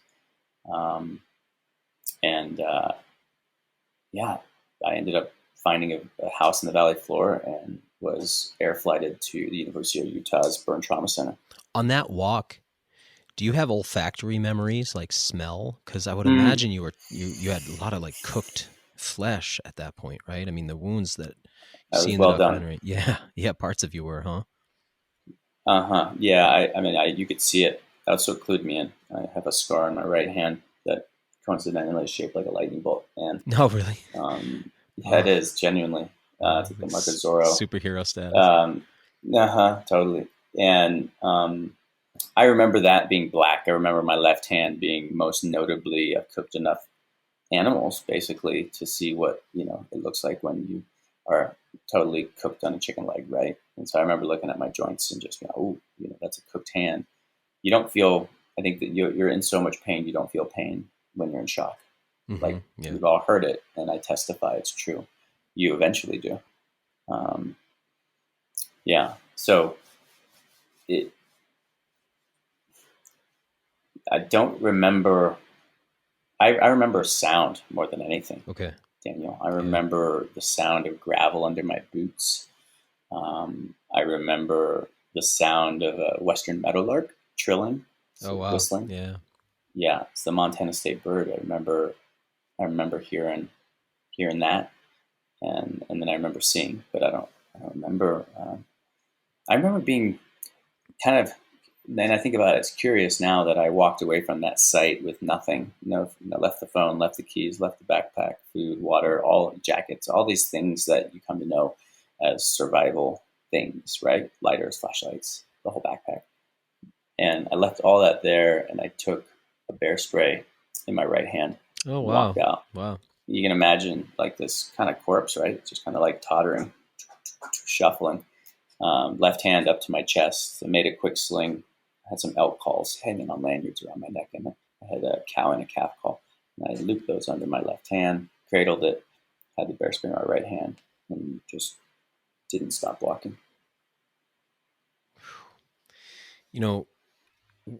And yeah, I ended up finding a house in the valley floor and was air flighted to the University of Utah's Burn Trauma Center. On that walk, do you have olfactory memories, like smell? Because I would Mm. imagine you had a lot of like cooked flesh at that point, right? I mean, the wounds that you That see was in the well done. documentary. Yeah, yeah, parts of you were, huh? Uh-huh. Yeah, I mean, you could see it. That also clued me in. I have a scar on my right hand that coincidentally is shaped like a lightning bolt. And No, really. yeah, it Oh, is genuinely. It's like the like mark of Zorro. superhero status. Um, totally. And I remember that being black. I remember my left hand being most notably cooked enough animals, basically, to see what it looks like when you are totally cooked on a chicken leg, right? And so I remember looking at my joints and just oh, that's a cooked hand. You don't feel. I think that you're in so much pain, you don't feel pain when you're in shock. Mm-hmm. Like Yeah. we've all heard it, and I testify it's true. You eventually do. Um, yeah. So it. I don't remember. I remember sound more than anything, Okay. Daniel. I Yeah. remember the sound of gravel under my boots. I remember the sound of a western meadowlark trilling, Oh, sort of wow. whistling. Yeah. Yeah, it's the Montana state bird. I remember hearing that, and then I remember seeing, but I don't remember. I remember being kind of. Then I think about it, it's curious now that I walked away from that site with nothing. Left the phone, left the keys, left the backpack, food, water, all jackets, all these things that you come to know as survival things, right? Lighters, flashlights, the whole backpack. And I left all that there, and I took a bear spray in my right hand Oh, and wow. walked out. Wow. You can imagine like this kind of corpse, right? Just kind of like tottering, shuffling. Left hand up to my chest. I made a quick sling. I had some elk calls hanging on lanyards around my neck, and I had a cow and a calf call. And I looped those under my left hand, cradled it, had the bear spray in my right hand, and just didn't stop walking. You know,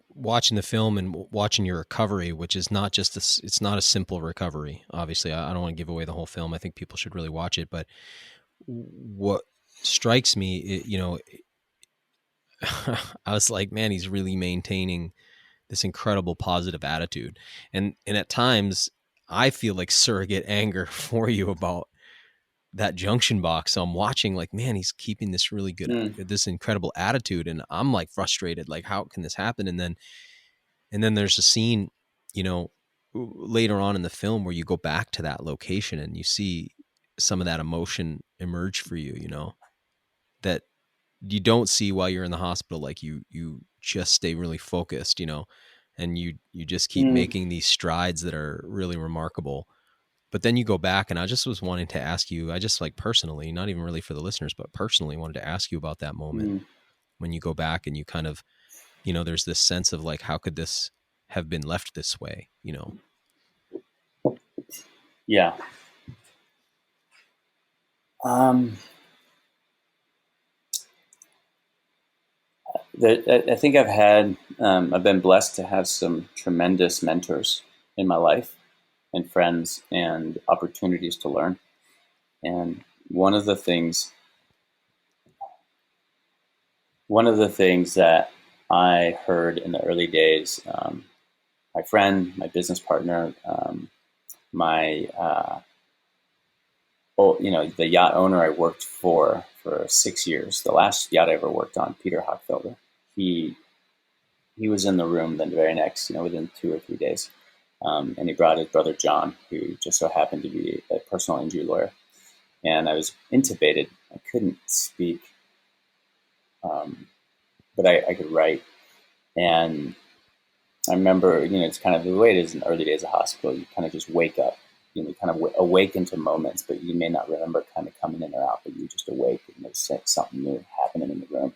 watching the film and watching your recovery, which is not just this, it's not a simple recovery. Obviously, I don't want to give away the whole film. I think people should really watch it. But what strikes me, I was like, man, he's really maintaining this incredible positive attitude. And at times I feel like surrogate anger for you about that junction box. So I'm watching like, man, he's keeping this really good, Mm, this incredible attitude. And I'm like frustrated, like, how can this happen? And then there's a scene, later on in the film where you go back to that location and you see some of that emotion emerge for you, that you don't see while you're in the hospital. Like you just stay really focused, and you just keep mm, making these strides that are really remarkable. But then you go back, and I just was wanting to ask you, I just like personally, not even really for the listeners, but personally wanted to ask you about that moment mm. when you go back and you kind of, there's this sense of like, how could this have been left this way? Yeah. Um, I think I've been blessed to have some tremendous mentors in my life and friends and opportunities to learn. And one of the things, that I heard in the early days, my friend, my business partner, my, the yacht owner I worked for 6 years, the last yacht I ever worked on, Peter Hochfelder, he was in the room the very next, within 2 or 3 days. And he brought his brother, John, who just so happened to be a personal injury lawyer. And I was intubated. I couldn't speak, but I could write. And I remember, it's kind of the way it is in the early days of hospital. You kind of just wake up, kind of awaken to moments, but you may not remember kind of coming in or out, but you just awake and there's something new happening in the room.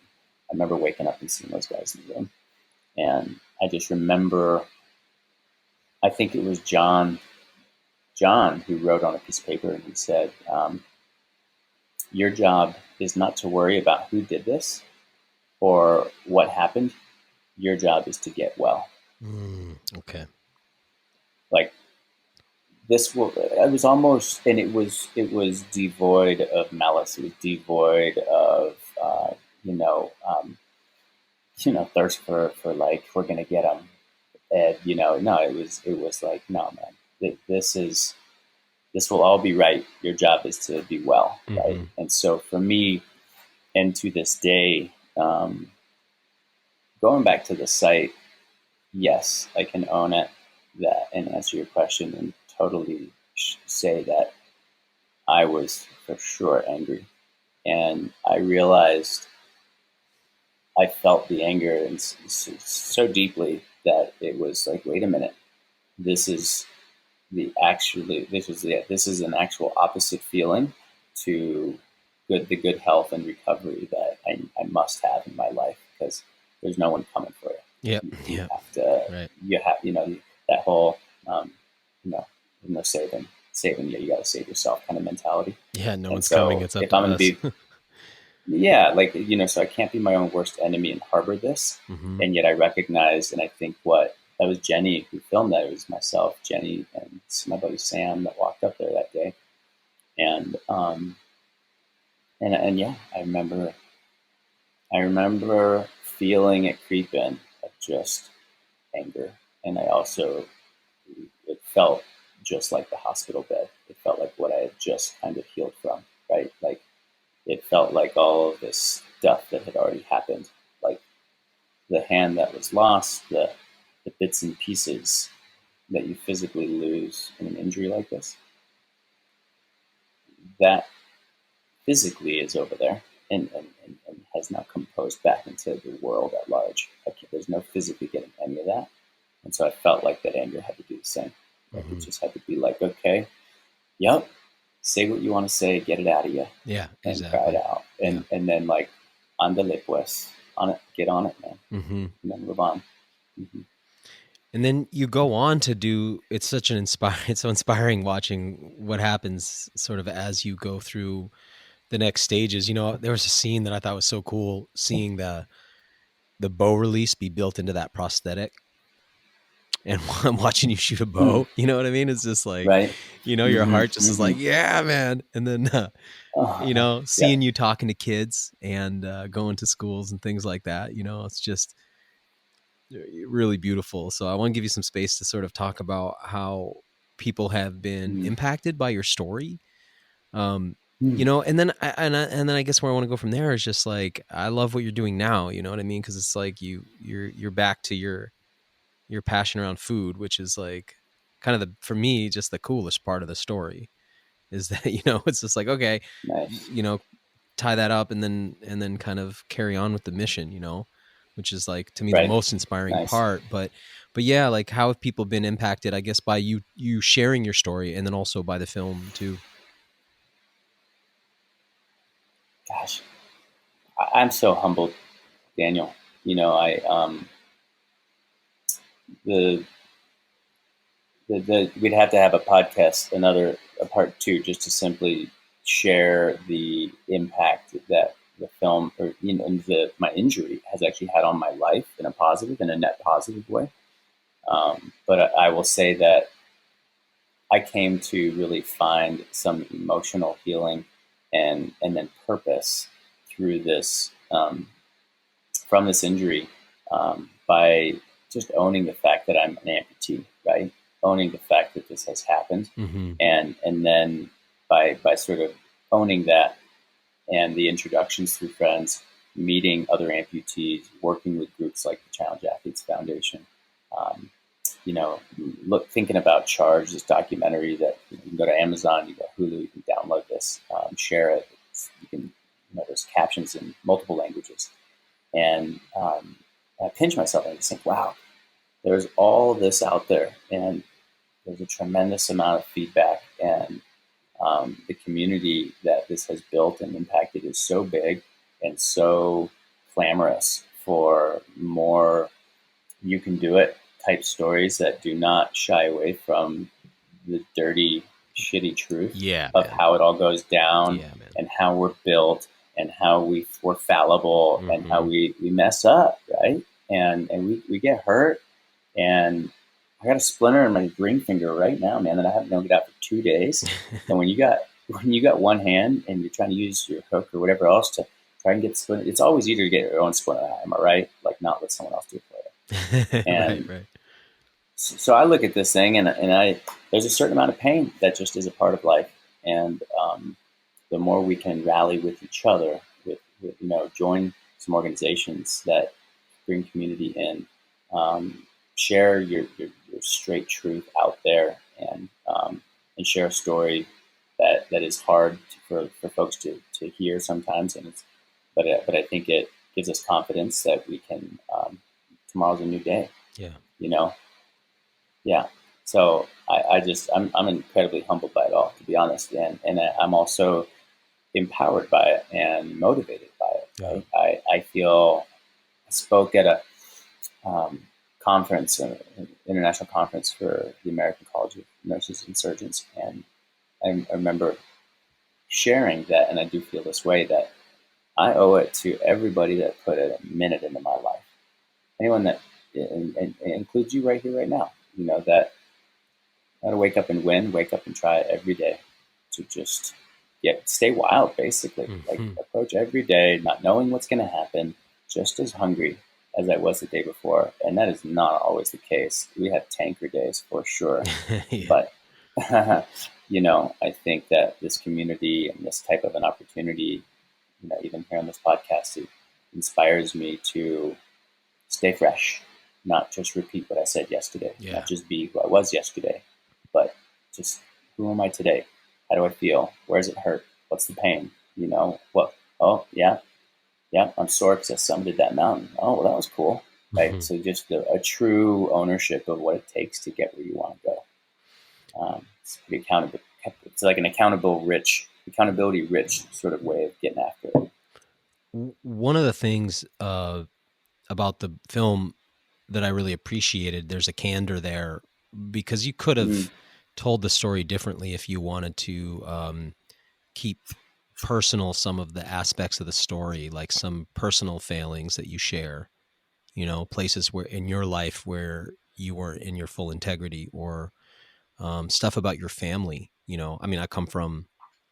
I remember waking up and seeing those guys in the room. And I just remember, I think it was John who wrote on a piece of paper, and he said, your job is not to worry about who did this or what happened. Your job is to get well. Okay. Like it was almost, and it was devoid of malice. It was devoid of, thirst for like, we're going to get them. And, no, it was like, no, man, this will all be right. Your job is to be well. Mm-hmm. Right. And so for me, and to this day, going back to the site, yes, I can own it, that, and answer your question and totally say that I was for sure angry. And I realized I felt the anger and so deeply that it was like, wait a minute, this is an actual opposite feeling to the good health and recovery that I must have in my life, because there's no one coming for you. Yep. You have to, right. You have, that whole, no saving you. You got to save yourself kind of mentality. Yeah. No one's coming. It's up to us. Yeah. Like, so I can't be my own worst enemy and harbor this. Mm-hmm. And yet I recognize, and I think that was Jenny who filmed that. It was myself, Jenny, and my buddy Sam that walked up there that day. And yeah, I remember feeling it creep in of just anger. And it felt just like the hospital bed. It felt like what I had just kind of healed from, right? Like, it felt like all of this stuff that had already happened, like the hand that was lost, the bits and pieces that you physically lose in an injury like this. That physically is over there and has now composed back into the world at large. There's no physically getting any of that. And so I felt like that anger had to do the same. Mm-hmm. It just had to be like, okay, yep, say what you want to say, get it out of you. Yeah, and exactly. Cry it out. And then like, andale pues, on it, get on it, man. Mm-hmm. And then move on. Mm-hmm. And then you go on to do, it's so inspiring watching what happens sort of as you go through the next stages. There was a scene that I thought was so cool, seeing the bow release be built into that prosthetic. And I'm watching you shoot a bow, you know what I mean? It's just like, right. Your heart just is like, yeah, man. And then, seeing you talking to kids and going to schools and things like that, it's just really beautiful. So I want to give you some space to sort of talk about how people have been impacted by your story. And then I guess where I want to go from there is just like, I love what you're doing now. You know what I mean? Cause it's like you're back to your passion around food, which is like kind of for me, just the coolest part of the story is that, it's just like, okay, nice. Tie that up and then kind of carry on with the mission, which is like, to me, right. the most inspiring part. But yeah, like, how have people been impacted, I guess, by you sharing your story and then also by the film too? Gosh, I'm so humbled, Daniel. We'd have to have a podcast, a part 2, just to simply share the impact that the film, or my injury has actually had on my life in a net positive way. But I will say that I came to really find some emotional healing and then purpose through this, from this injury, by just owning the fact that I'm an amputee, right? Owning the fact that this has happened, and then by sort of owning that, and the introductions through friends, meeting other amputees, working with groups like the Challenge Athletes Foundation. Um, thinking about Charge, this documentary that you can go to Amazon, you go Hulu, you can download this, share it. You can, there's captions in multiple languages. And I pinch myself and just think, wow, there's all this out there, and there's a tremendous amount of feedback, and the community that this has built and impacted is so big and so clamorous for more you can do it type stories that do not shy away from the dirty, shitty truth of how it all goes down, and how we're built, and how we're fallible, and how we mess up, right? And we get hurt, and I got a splinter in my ring finger right now, man, that I haven't known it out for 2 days. And when you got one hand and you're trying to use your hook or whatever else to try and get splinter, it's always easier to get your own splinter out, am I right? Like, not let someone else do it for you. And right. So I look at this thing, and there's a certain amount of pain that just is a part of life. And the more we can rally with each other, with join some organizations that bring community in, share your straight truth out there, and share a story that is hard for folks to hear sometimes, but I think it gives us confidence that we can. Tomorrow's a new day. Yeah. Yeah. So I'm incredibly humbled by it all, to be honest, and I'm also empowered by it and motivated by it. Right? I feel I spoke at a conference, an international conference for the American College of Nurses and Surgeons, and I remember sharing that, and I do feel this way, that I owe it to everybody that put a minute into my life. Anyone that and includes you right here, right now. That how to wake up and win, wake up and try it every day to just stay wild, basically. Like, approach every day, not knowing what's going to happen, just as hungry as I was the day before. And that is not always the case. We have tanker days for sure. But, I think that this community and this type of an opportunity, even here on this podcast, it inspires me to stay fresh, not just repeat what I said yesterday, not just be who I was yesterday, but just who am I today? How do I feel? Where does it hurt? What's the pain? What? Oh, yeah, I'm sore because I summited that mountain. Oh, well, that was cool, right? So just a true ownership of what it takes to get where you want to go. It's pretty accountable. It's like an accountability rich sort of way of getting after it. One of the things about the film that I really appreciated, there's a candor there, because you could have told the story differently if you wanted to keep personal some of the aspects of the story, like some personal failings that you share, places where in your life where you were in your full integrity, or stuff about your family. I come from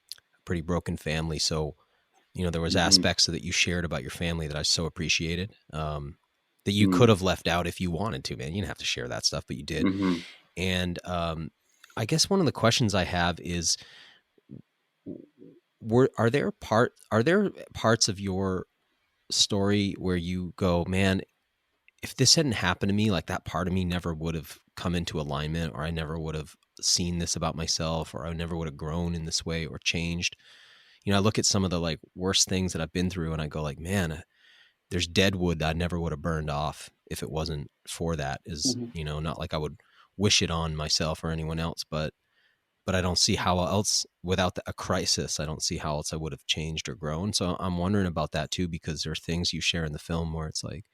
a pretty broken family, so there was aspects that you shared about your family that I so appreciated, that you could have left out if you wanted to, man. You didn't have to share that stuff, but you did. And I guess one of the questions I have is, are there parts of your story where you go, man, if this hadn't happened to me, like, that part of me never would have come into alignment, or I never would have seen this about myself, or I never would have grown in this way or changed. I look at some of the like worst things that I've been through, and I go like, man, there's dead wood that I never would have burned off if it wasn't for that. Not like I would wish it on myself or anyone else, but I don't see how else, without a crisis, I don't see how else I would have changed or grown. So I'm wondering about that too, because there are things you share in the film where it's like,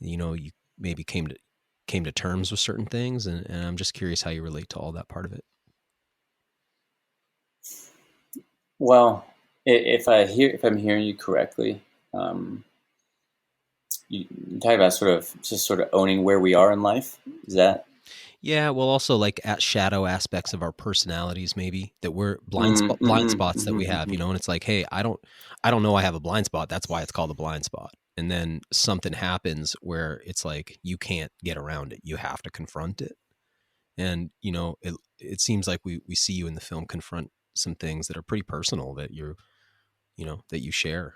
you maybe came to terms with certain things, and I'm just curious how you relate to all that part of it. Well, If I'm hearing you correctly, um, you talk about sort of owning where we are in life. Is that? Yeah, well, also like at shadow aspects of our personalities, maybe that we're blind spots that we have, Mm-hmm. and it's like, hey, I don't know I have a blind spot. That's why it's called a blind spot. And then something happens where it's like you can't get around it. You have to confront it. And it seems like we see you in the film confront some things that are pretty personal that that you share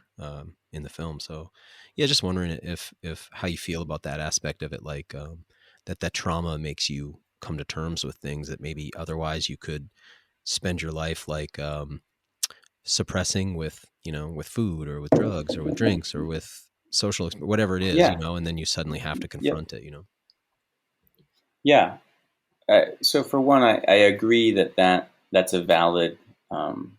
in the film. So yeah, just wondering if how you feel about that aspect of it, like that trauma makes you come to terms with things that maybe otherwise you could spend your life like suppressing with with food or with drugs or with drinks or with whatever it is, Yeah. and then you suddenly have to Yep. confront it. Yeah. So for one, I agree that's a valid. Um,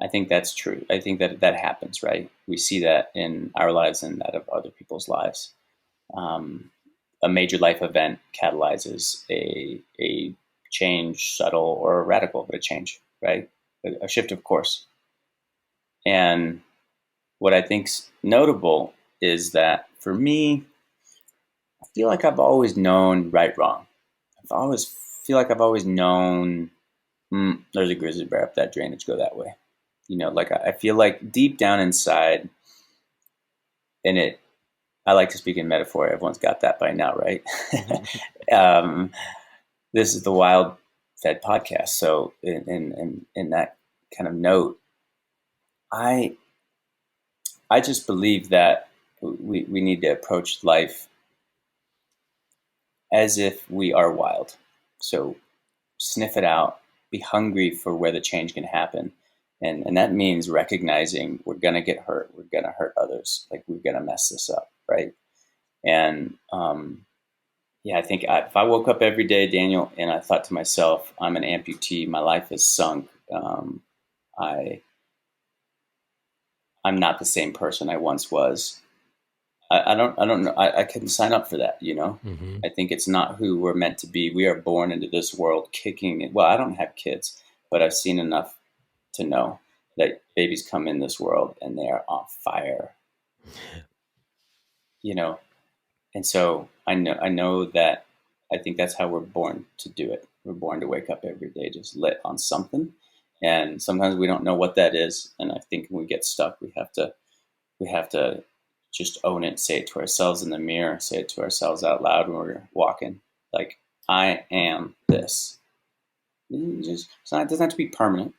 I think that's true. I think that happens, right? We see that in our lives and that of other people's lives. Um, a major life event catalyzes a change, subtle or radical, but a change, right? A shift of course. And what I think's notable is that for me, I feel like I've always known right wrong. I've always feel like I've always known there's a grizzly bear up that drainage, go that way. Like I feel like deep down inside, and I like to speak in metaphor. Everyone's got that by now, right? um, this is the Wild Fed podcast. So in that kind of note, I I just believe that we need to approach life as if we are wild. So sniff it out, be hungry for where the change can happen. And that means recognizing we're going to get hurt. We're going to hurt others. Like we're going to mess this up. Right. And yeah, I think if I woke up every day, Daniel, and I thought to myself, I'm an amputee, my life is sunk. I, I'm not the same person I once was. I don't know. I couldn't sign up for that. Mm-hmm. I think it's not who we're meant to be. We are born into this world kicking it. Well, I don't have kids, but I've seen enough to know that babies come in this world and they are on fire, you know? And so I know that I think that's how we're born to do it. We're born to wake up every day just lit on something. And sometimes we don't know what that is. And I think when we get stuck, we have to just own it, say it to ourselves in the mirror, say it to ourselves out loud when we're walking. Like, I am this. It doesn't have to be permanent,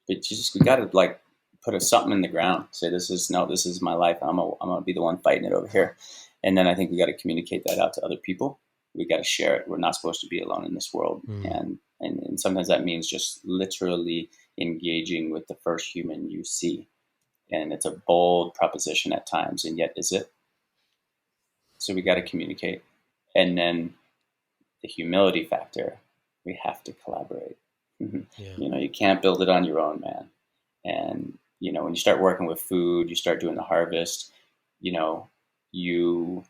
but we got to like put something in the ground. Say this is my life. I'm gonna be the one fighting it over here. And then I think we got to communicate that out to other people. We got to share it. We're not supposed to be alone in this world. And sometimes that means just literally engaging with the first human you see. And it's a bold proposition at times, and yet is it? So we got to communicate. And then the humility factor, we have to collaborate. Yeah. You can't build it on your own, man. And, when you start working with food, you start doing the harvest, you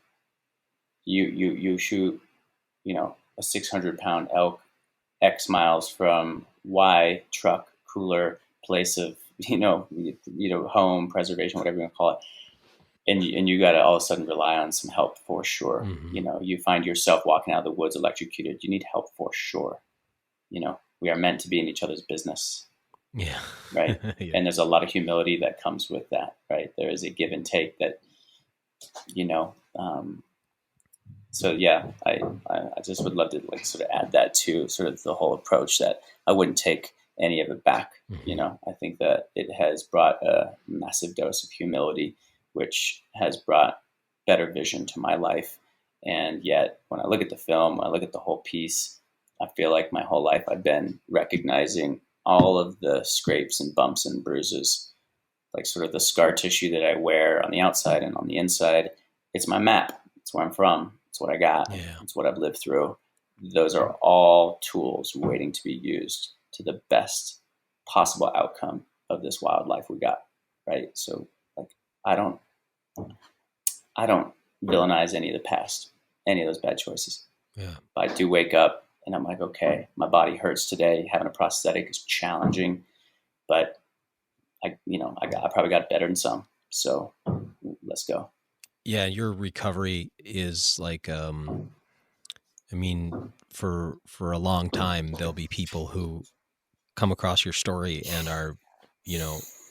you shoot, a 600-pound elk X miles from Y truck, cooler, place of, home preservation, whatever you want to call it. And you got to all of a sudden rely on some help for sure. Mm-hmm. You find yourself walking out of the woods electrocuted. You need help for sure. We are meant to be in each other's business. Yeah. Right. Yeah. And there's a lot of humility that comes with that. Right. There is a give and take that, so yeah, I just would love to like sort of add that to sort of the whole approach that I wouldn't take any of it back. Mm-hmm. I think that it has brought a massive dose of humility, which has brought better vision to my life. And yet when I look at the film, I look at the whole piece, I feel like my whole life I've been recognizing all of the scrapes and bumps and bruises, like sort of the scar tissue that I wear on the outside and on the inside. It's my map. It's where I'm from. It's what I got. Yeah. It's what I've lived through. Those are all tools waiting to be used to the best possible outcome of this wildlife we got. Right. So like, I don't villainize any of the past, any of those bad choices. Yeah. But I do wake up and I'm like, okay, my body hurts today. Having a prosthetic is challenging, but I probably got better than some. So let's go. Yeah. Your recovery is like, I mean, for a long time, there'll be people who come across your story and are,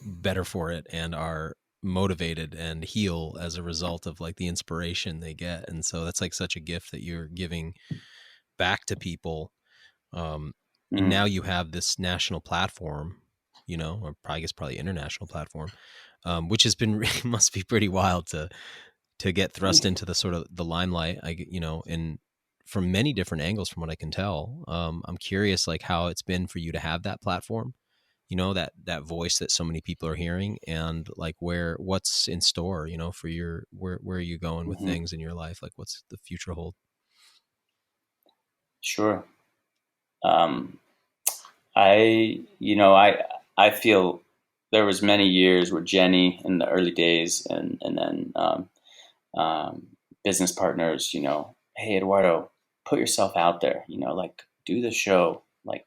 better for it and are motivated and heal as a result of like the inspiration they get. And so that's like such a gift that you're giving back to people. And now you have this national platform, or I guess probably international platform, which has been must be pretty wild to get thrust into the sort of the limelight. And from many different angles, from what I can tell. I'm curious, like how it's been for you to have that platform, that voice that so many people are hearing, and like what's in store, for where are you going with things in your life? Like what's the future hold? Sure. I feel there was many years where Jenny in the early days and then business partners, hey, Eduardo, put yourself out there, like do the show. Like,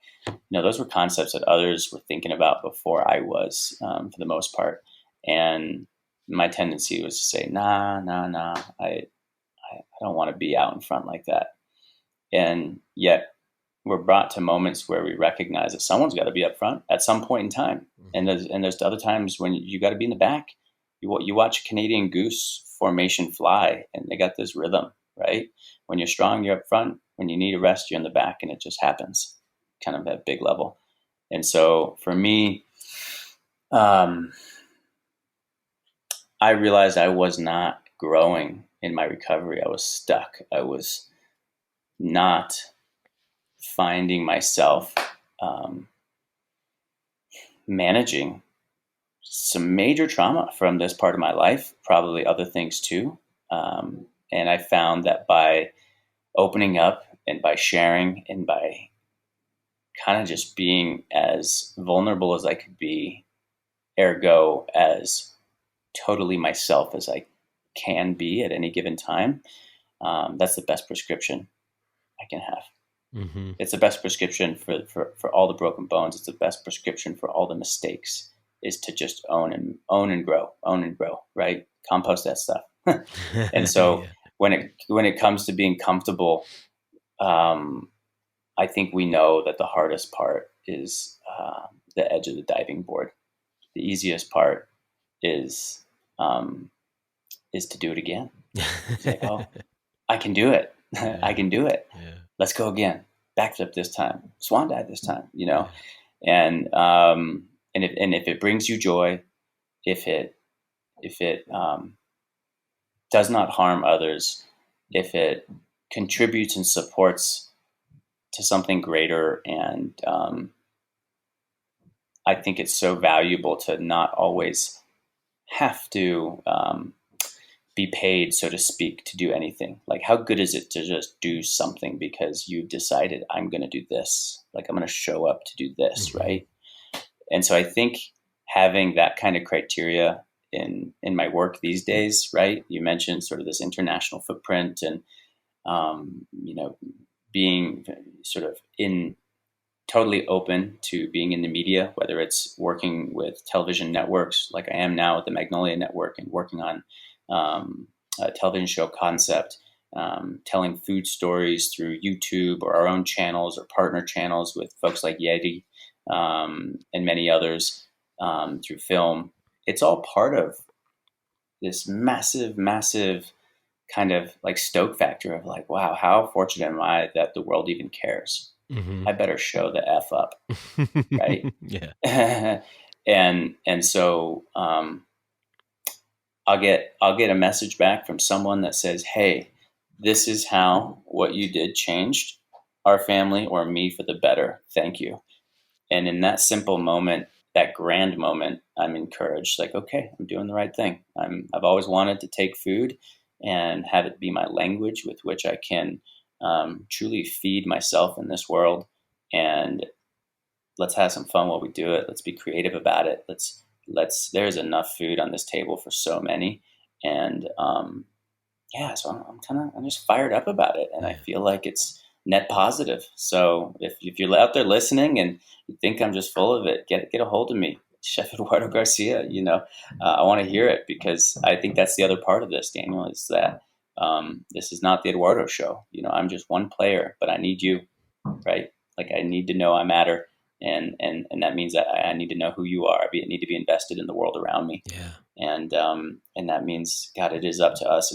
those were concepts that others were thinking about before I was, for the most part. And my tendency was to say, nah, I don't want to be out in front like that. And yet we're brought to moments where we recognize that someone's got to be up front at some point in time. And there's other times when you got to be in the back. You watch a Canadian goose formation fly, and they got this rhythm, right? When you're strong, you're up front. When you need a rest, you're in the back, and it just happens kind of at big level. And so for me, I realized I was not growing in my recovery. I was stuck. I was not finding myself managing some major trauma from this part of my life, probably other things too. And I found that by opening up and by sharing and by kind of just being as vulnerable as I could be, ergo as totally myself as I can be at any given time, that's the best prescription I can have. Mm-hmm. It's the best prescription for all the broken bones. It's the best prescription for all the mistakes, is to just own and grow, right? Compost that stuff. And so yeah. when it comes to being comfortable, I think we know that the hardest part is the edge of the diving board. The easiest part is to do it again. Say, oh, I can do it. Yeah. I can do it. Yeah. Let's go again. Backflip this time. Swan dive this time. Yeah. And if it brings you joy, if it does not harm others, if it contributes and supports to something greater, and I think it's so valuable to not always have to be paid, so to speak, to do anything. Like, how good is it to just do something because you decided, I'm going to do this? Like, I'm going to show up to do this, mm-hmm. right? And so I think having that kind of criteria in my work these days, right? You mentioned sort of this international footprint and, being sort of totally open to being in the media, whether it's working with television networks like I am now with the Magnolia Network and working on a television show concept, telling food stories through YouTube or our own channels or partner channels with folks like Yeti and many others through film. It's all part of this massive kind of like stoke factor of like, wow, how fortunate am I that the world even cares? Mm-hmm. I better show the F up, right? Yeah. and so I'll get a message back from someone that says, hey, this is how what you did changed our family or me for the better. Thank you. And in that simple moment, that grand moment, I'm encouraged, like, okay, I'm doing the right thing. I've always wanted to take food and have it be my language with which I can truly feed myself in this world. And let's have some fun while we do it. Let's be creative about it. There's enough food on this table for so many. And so I'm just fired up about it. And I feel like it's net positive. So if you're out there listening and you think I'm just full of it, get a hold of me. Chef Eduardo Garcia, I want to hear it, because I think that's the other part of this, Daniel, is that this is not the Eduardo show. I'm just one player, but I need you, right? Like, I need to know I matter. And that means that I need to know who you are. I need to be invested in the world around me. Yeah. And that means, God, it is up to us.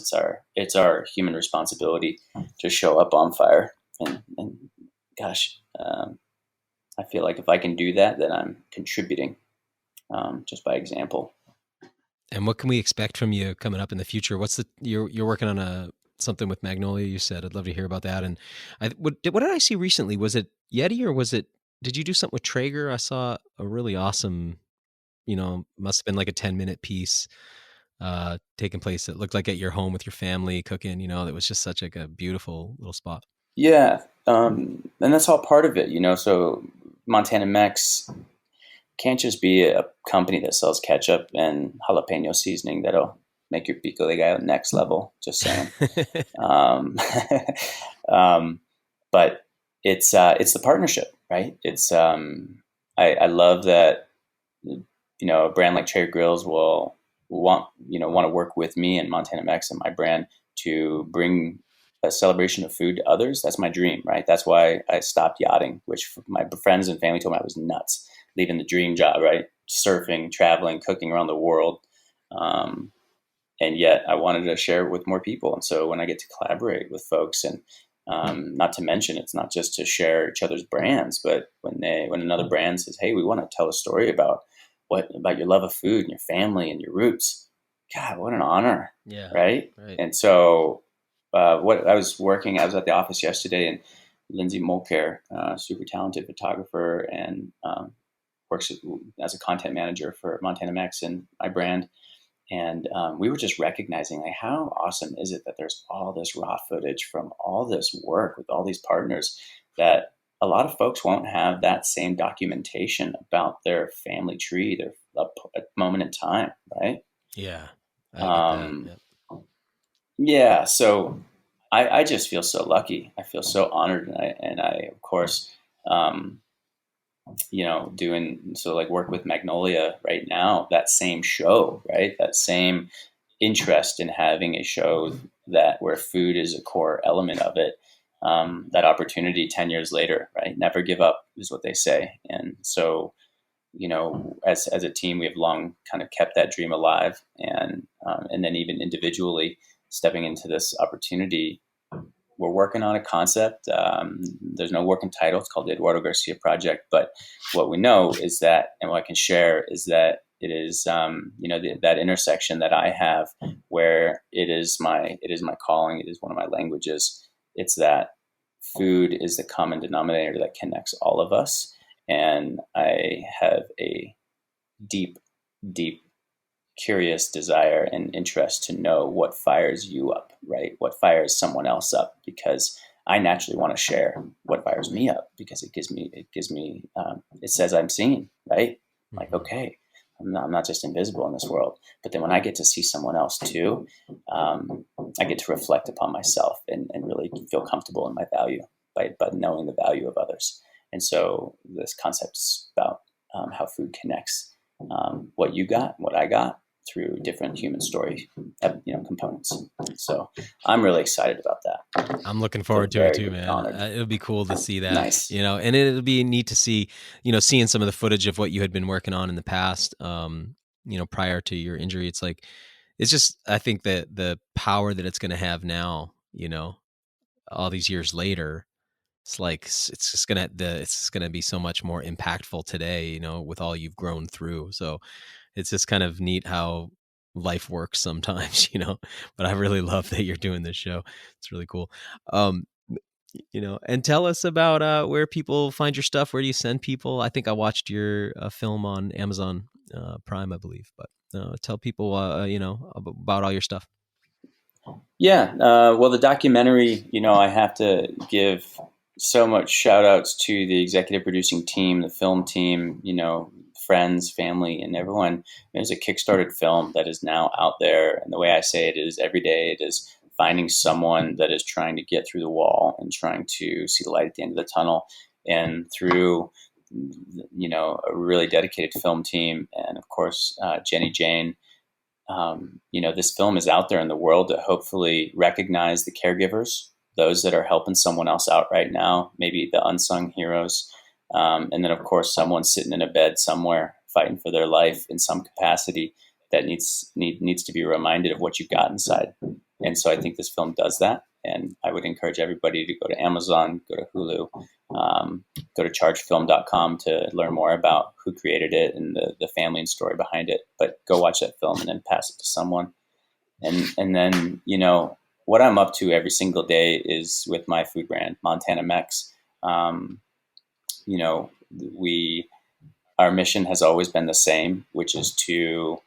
It's our human responsibility to show up on fire. And gosh, I feel like if I can do that, then I'm contributing, just by example. And what can we expect from you coming up in the future? You're working on something with Magnolia, you said. I'd love to hear about that. And what did I see recently? Was it Yeti, or did you do something with Traeger? I saw a really awesome, must have been like a 10-minute piece taking place that looked like at your home with your family cooking, that was just such like a beautiful little spot. Yeah. And that's all part of it, so Montana Mex can't just be a company that sells ketchup and jalapeno seasoning that'll make your pico de gallo next level. Just saying. But it's the partnership, right? It's I love that a brand like Traeger Grills will want to work with me and Montana Mex and my brand to bring a celebration of food to others. That's my dream, right? That's why I stopped yachting, which my friends and family told me I was nuts, leaving the dream job, right? Surfing, traveling, cooking around the world. And yet I wanted to share it with more people. And so when I get to collaborate with folks, and not to mention, it's not just to share each other's brands, but when another brand says, hey, we want to tell a story about your love of food and your family and your roots. God, what an honor. Yeah. Right. And so I was at the office yesterday, and Lindsay Mulcair, super talented photographer, and works as a content manager for Montana Mex and my brand. And we were just recognizing, like, how awesome is it that there's all this raw footage from all this work with all these partners, that a lot of folks won't have that same documentation about their family tree, a moment in time, right? Yeah. I get that. Yep. Yeah. So I just feel so lucky. I feel so honored, and I of course, work with Magnolia right now, that same show, right? That same interest in having a show where food is a core element of it. That opportunity 10 years later, right? Never give up is what they say. And so, as a team, we have long kind of kept that dream alive, and then even individually stepping into this opportunity, we're working on a concept. There's no working title. It's called the Eduardo Garcia Project. But what we know is that, and what I can share is that it is, that intersection that I have, where it is my calling. It is one of my languages. It's that food is the common denominator that connects all of us. And I have a deep, deep, curious desire and interest to know what fires you up, right? What fires someone else up, because I naturally want to share what fires me up, because it says I'm seen, right? Like, okay, I'm not just invisible in this world, but then when I get to see someone else too, I get to reflect upon myself and really feel comfortable in my value by knowing the value of others. And so this concept is about how food connects what you got, what I got, through different human story, components. So I'm really excited about that. I'm looking forward to it too, man. It'll be cool to see that, nice. And it'll be neat to see, seeing some of the footage of what you had been working on in the past, prior to your injury. It's just, I think that the power that it's going to have now, all these years later, it's going to be so much more impactful today, with all you've grown through. So it's just kind of neat how life works sometimes, but I really love that you're doing this show. It's really cool. And tell us about where people find your stuff. Where do you send people? I think I watched your film on Amazon Prime, I believe, but tell people, about all your stuff. Yeah. Well, the documentary, I have to give so much shout outs to the executive producing team, the film team, friends, family, and everyone. There's a Kickstarted film that is now out there. And the way I say it is, every day it is finding someone that is trying to get through the wall and trying to see the light at the end of the tunnel. And through a really dedicated film team, and of course, Jenny Jane. This film is out there in the world to hopefully recognize the caregivers, those that are helping someone else out right now, maybe the unsung heroes. And then, of course, someone sitting in a bed somewhere fighting for their life in some capacity that needs to be reminded of what you've got inside. And so I think this film does that. And I would encourage everybody to go to Amazon, go to Hulu, go to chargefilm.com to learn more about who created it and the family and story behind it. But go watch that film and then pass it to someone. And then, what I'm up to every single day is with my food brand, Montana Mex. Our mission has always been the same, which is to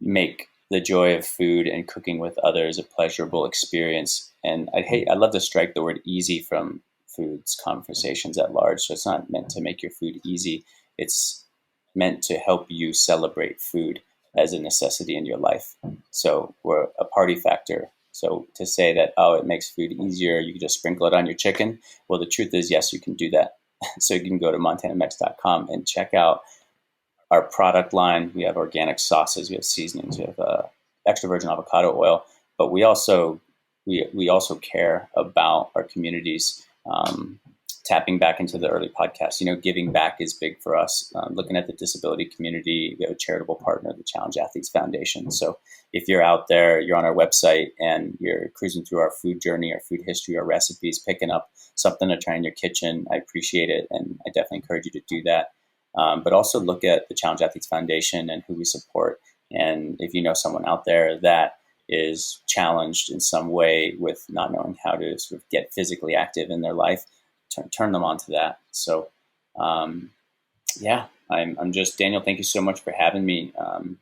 make the joy of food and cooking with others a pleasurable experience. And I love to strike the word easy from food's conversations at large. So it's not meant to make your food easy. It's meant to help you celebrate food as a necessity in your life. So we're a party factor. So to say that, it makes food easier, you can just sprinkle it on your chicken. Well, the truth is, yes, you can do that. So you can go to montanamex.com and check out our product line. We have organic sauces, we have seasonings, we have extra virgin avocado oil, but we also care about our communities. Tapping back into the early podcast, giving back is big for us. Looking at the disability community, we have a charitable partner, the Challenge Athletes Foundation. So if you're out there, you're on our website and you're cruising through our food journey, our food history, our recipes, picking up something to try in your kitchen, I appreciate it. And I definitely encourage you to do that. But also look at the Challenge Athletes Foundation and who we support. And if you know someone out there that is challenged in some way with not knowing how to sort of get physically active in their life, turn them on to that. So, I'm just, Daniel, thank you so much for having me.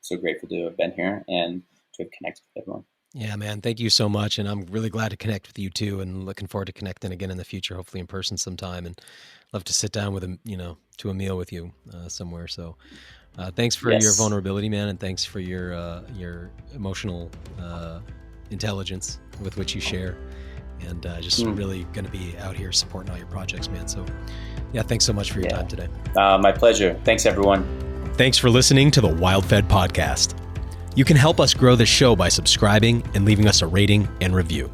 So grateful to have been here and to have connected with everyone. Yeah, man. Thank you so much. And I'm really glad to connect with you too, and looking forward to connecting again in the future, hopefully in person sometime, and love to sit down with to a meal with you somewhere. So thanks for your vulnerability, man. And thanks for your emotional intelligence with which you share. And just really going to be out here supporting all your projects, man. So yeah, thanks so much for your time today. My pleasure. Thanks, everyone. Thanks for listening to the WildFed podcast. You can help us grow the show by subscribing and leaving us a rating and review.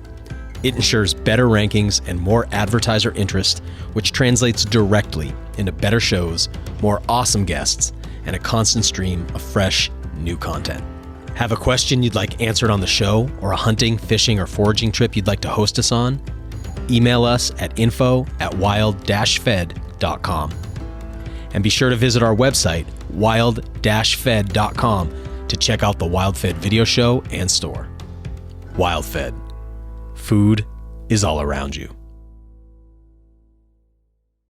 It ensures better rankings and more advertiser interest, which translates directly into better shows, more awesome guests, and a constant stream of fresh, new content. Have a question you'd like answered on the show, or a hunting, fishing, or foraging trip you'd like to host us on? Email us at info@wild-fed.com. And be sure to visit our website, wild-fed.com, to check out the WildFed video show and store. WildFed. Food is all around you.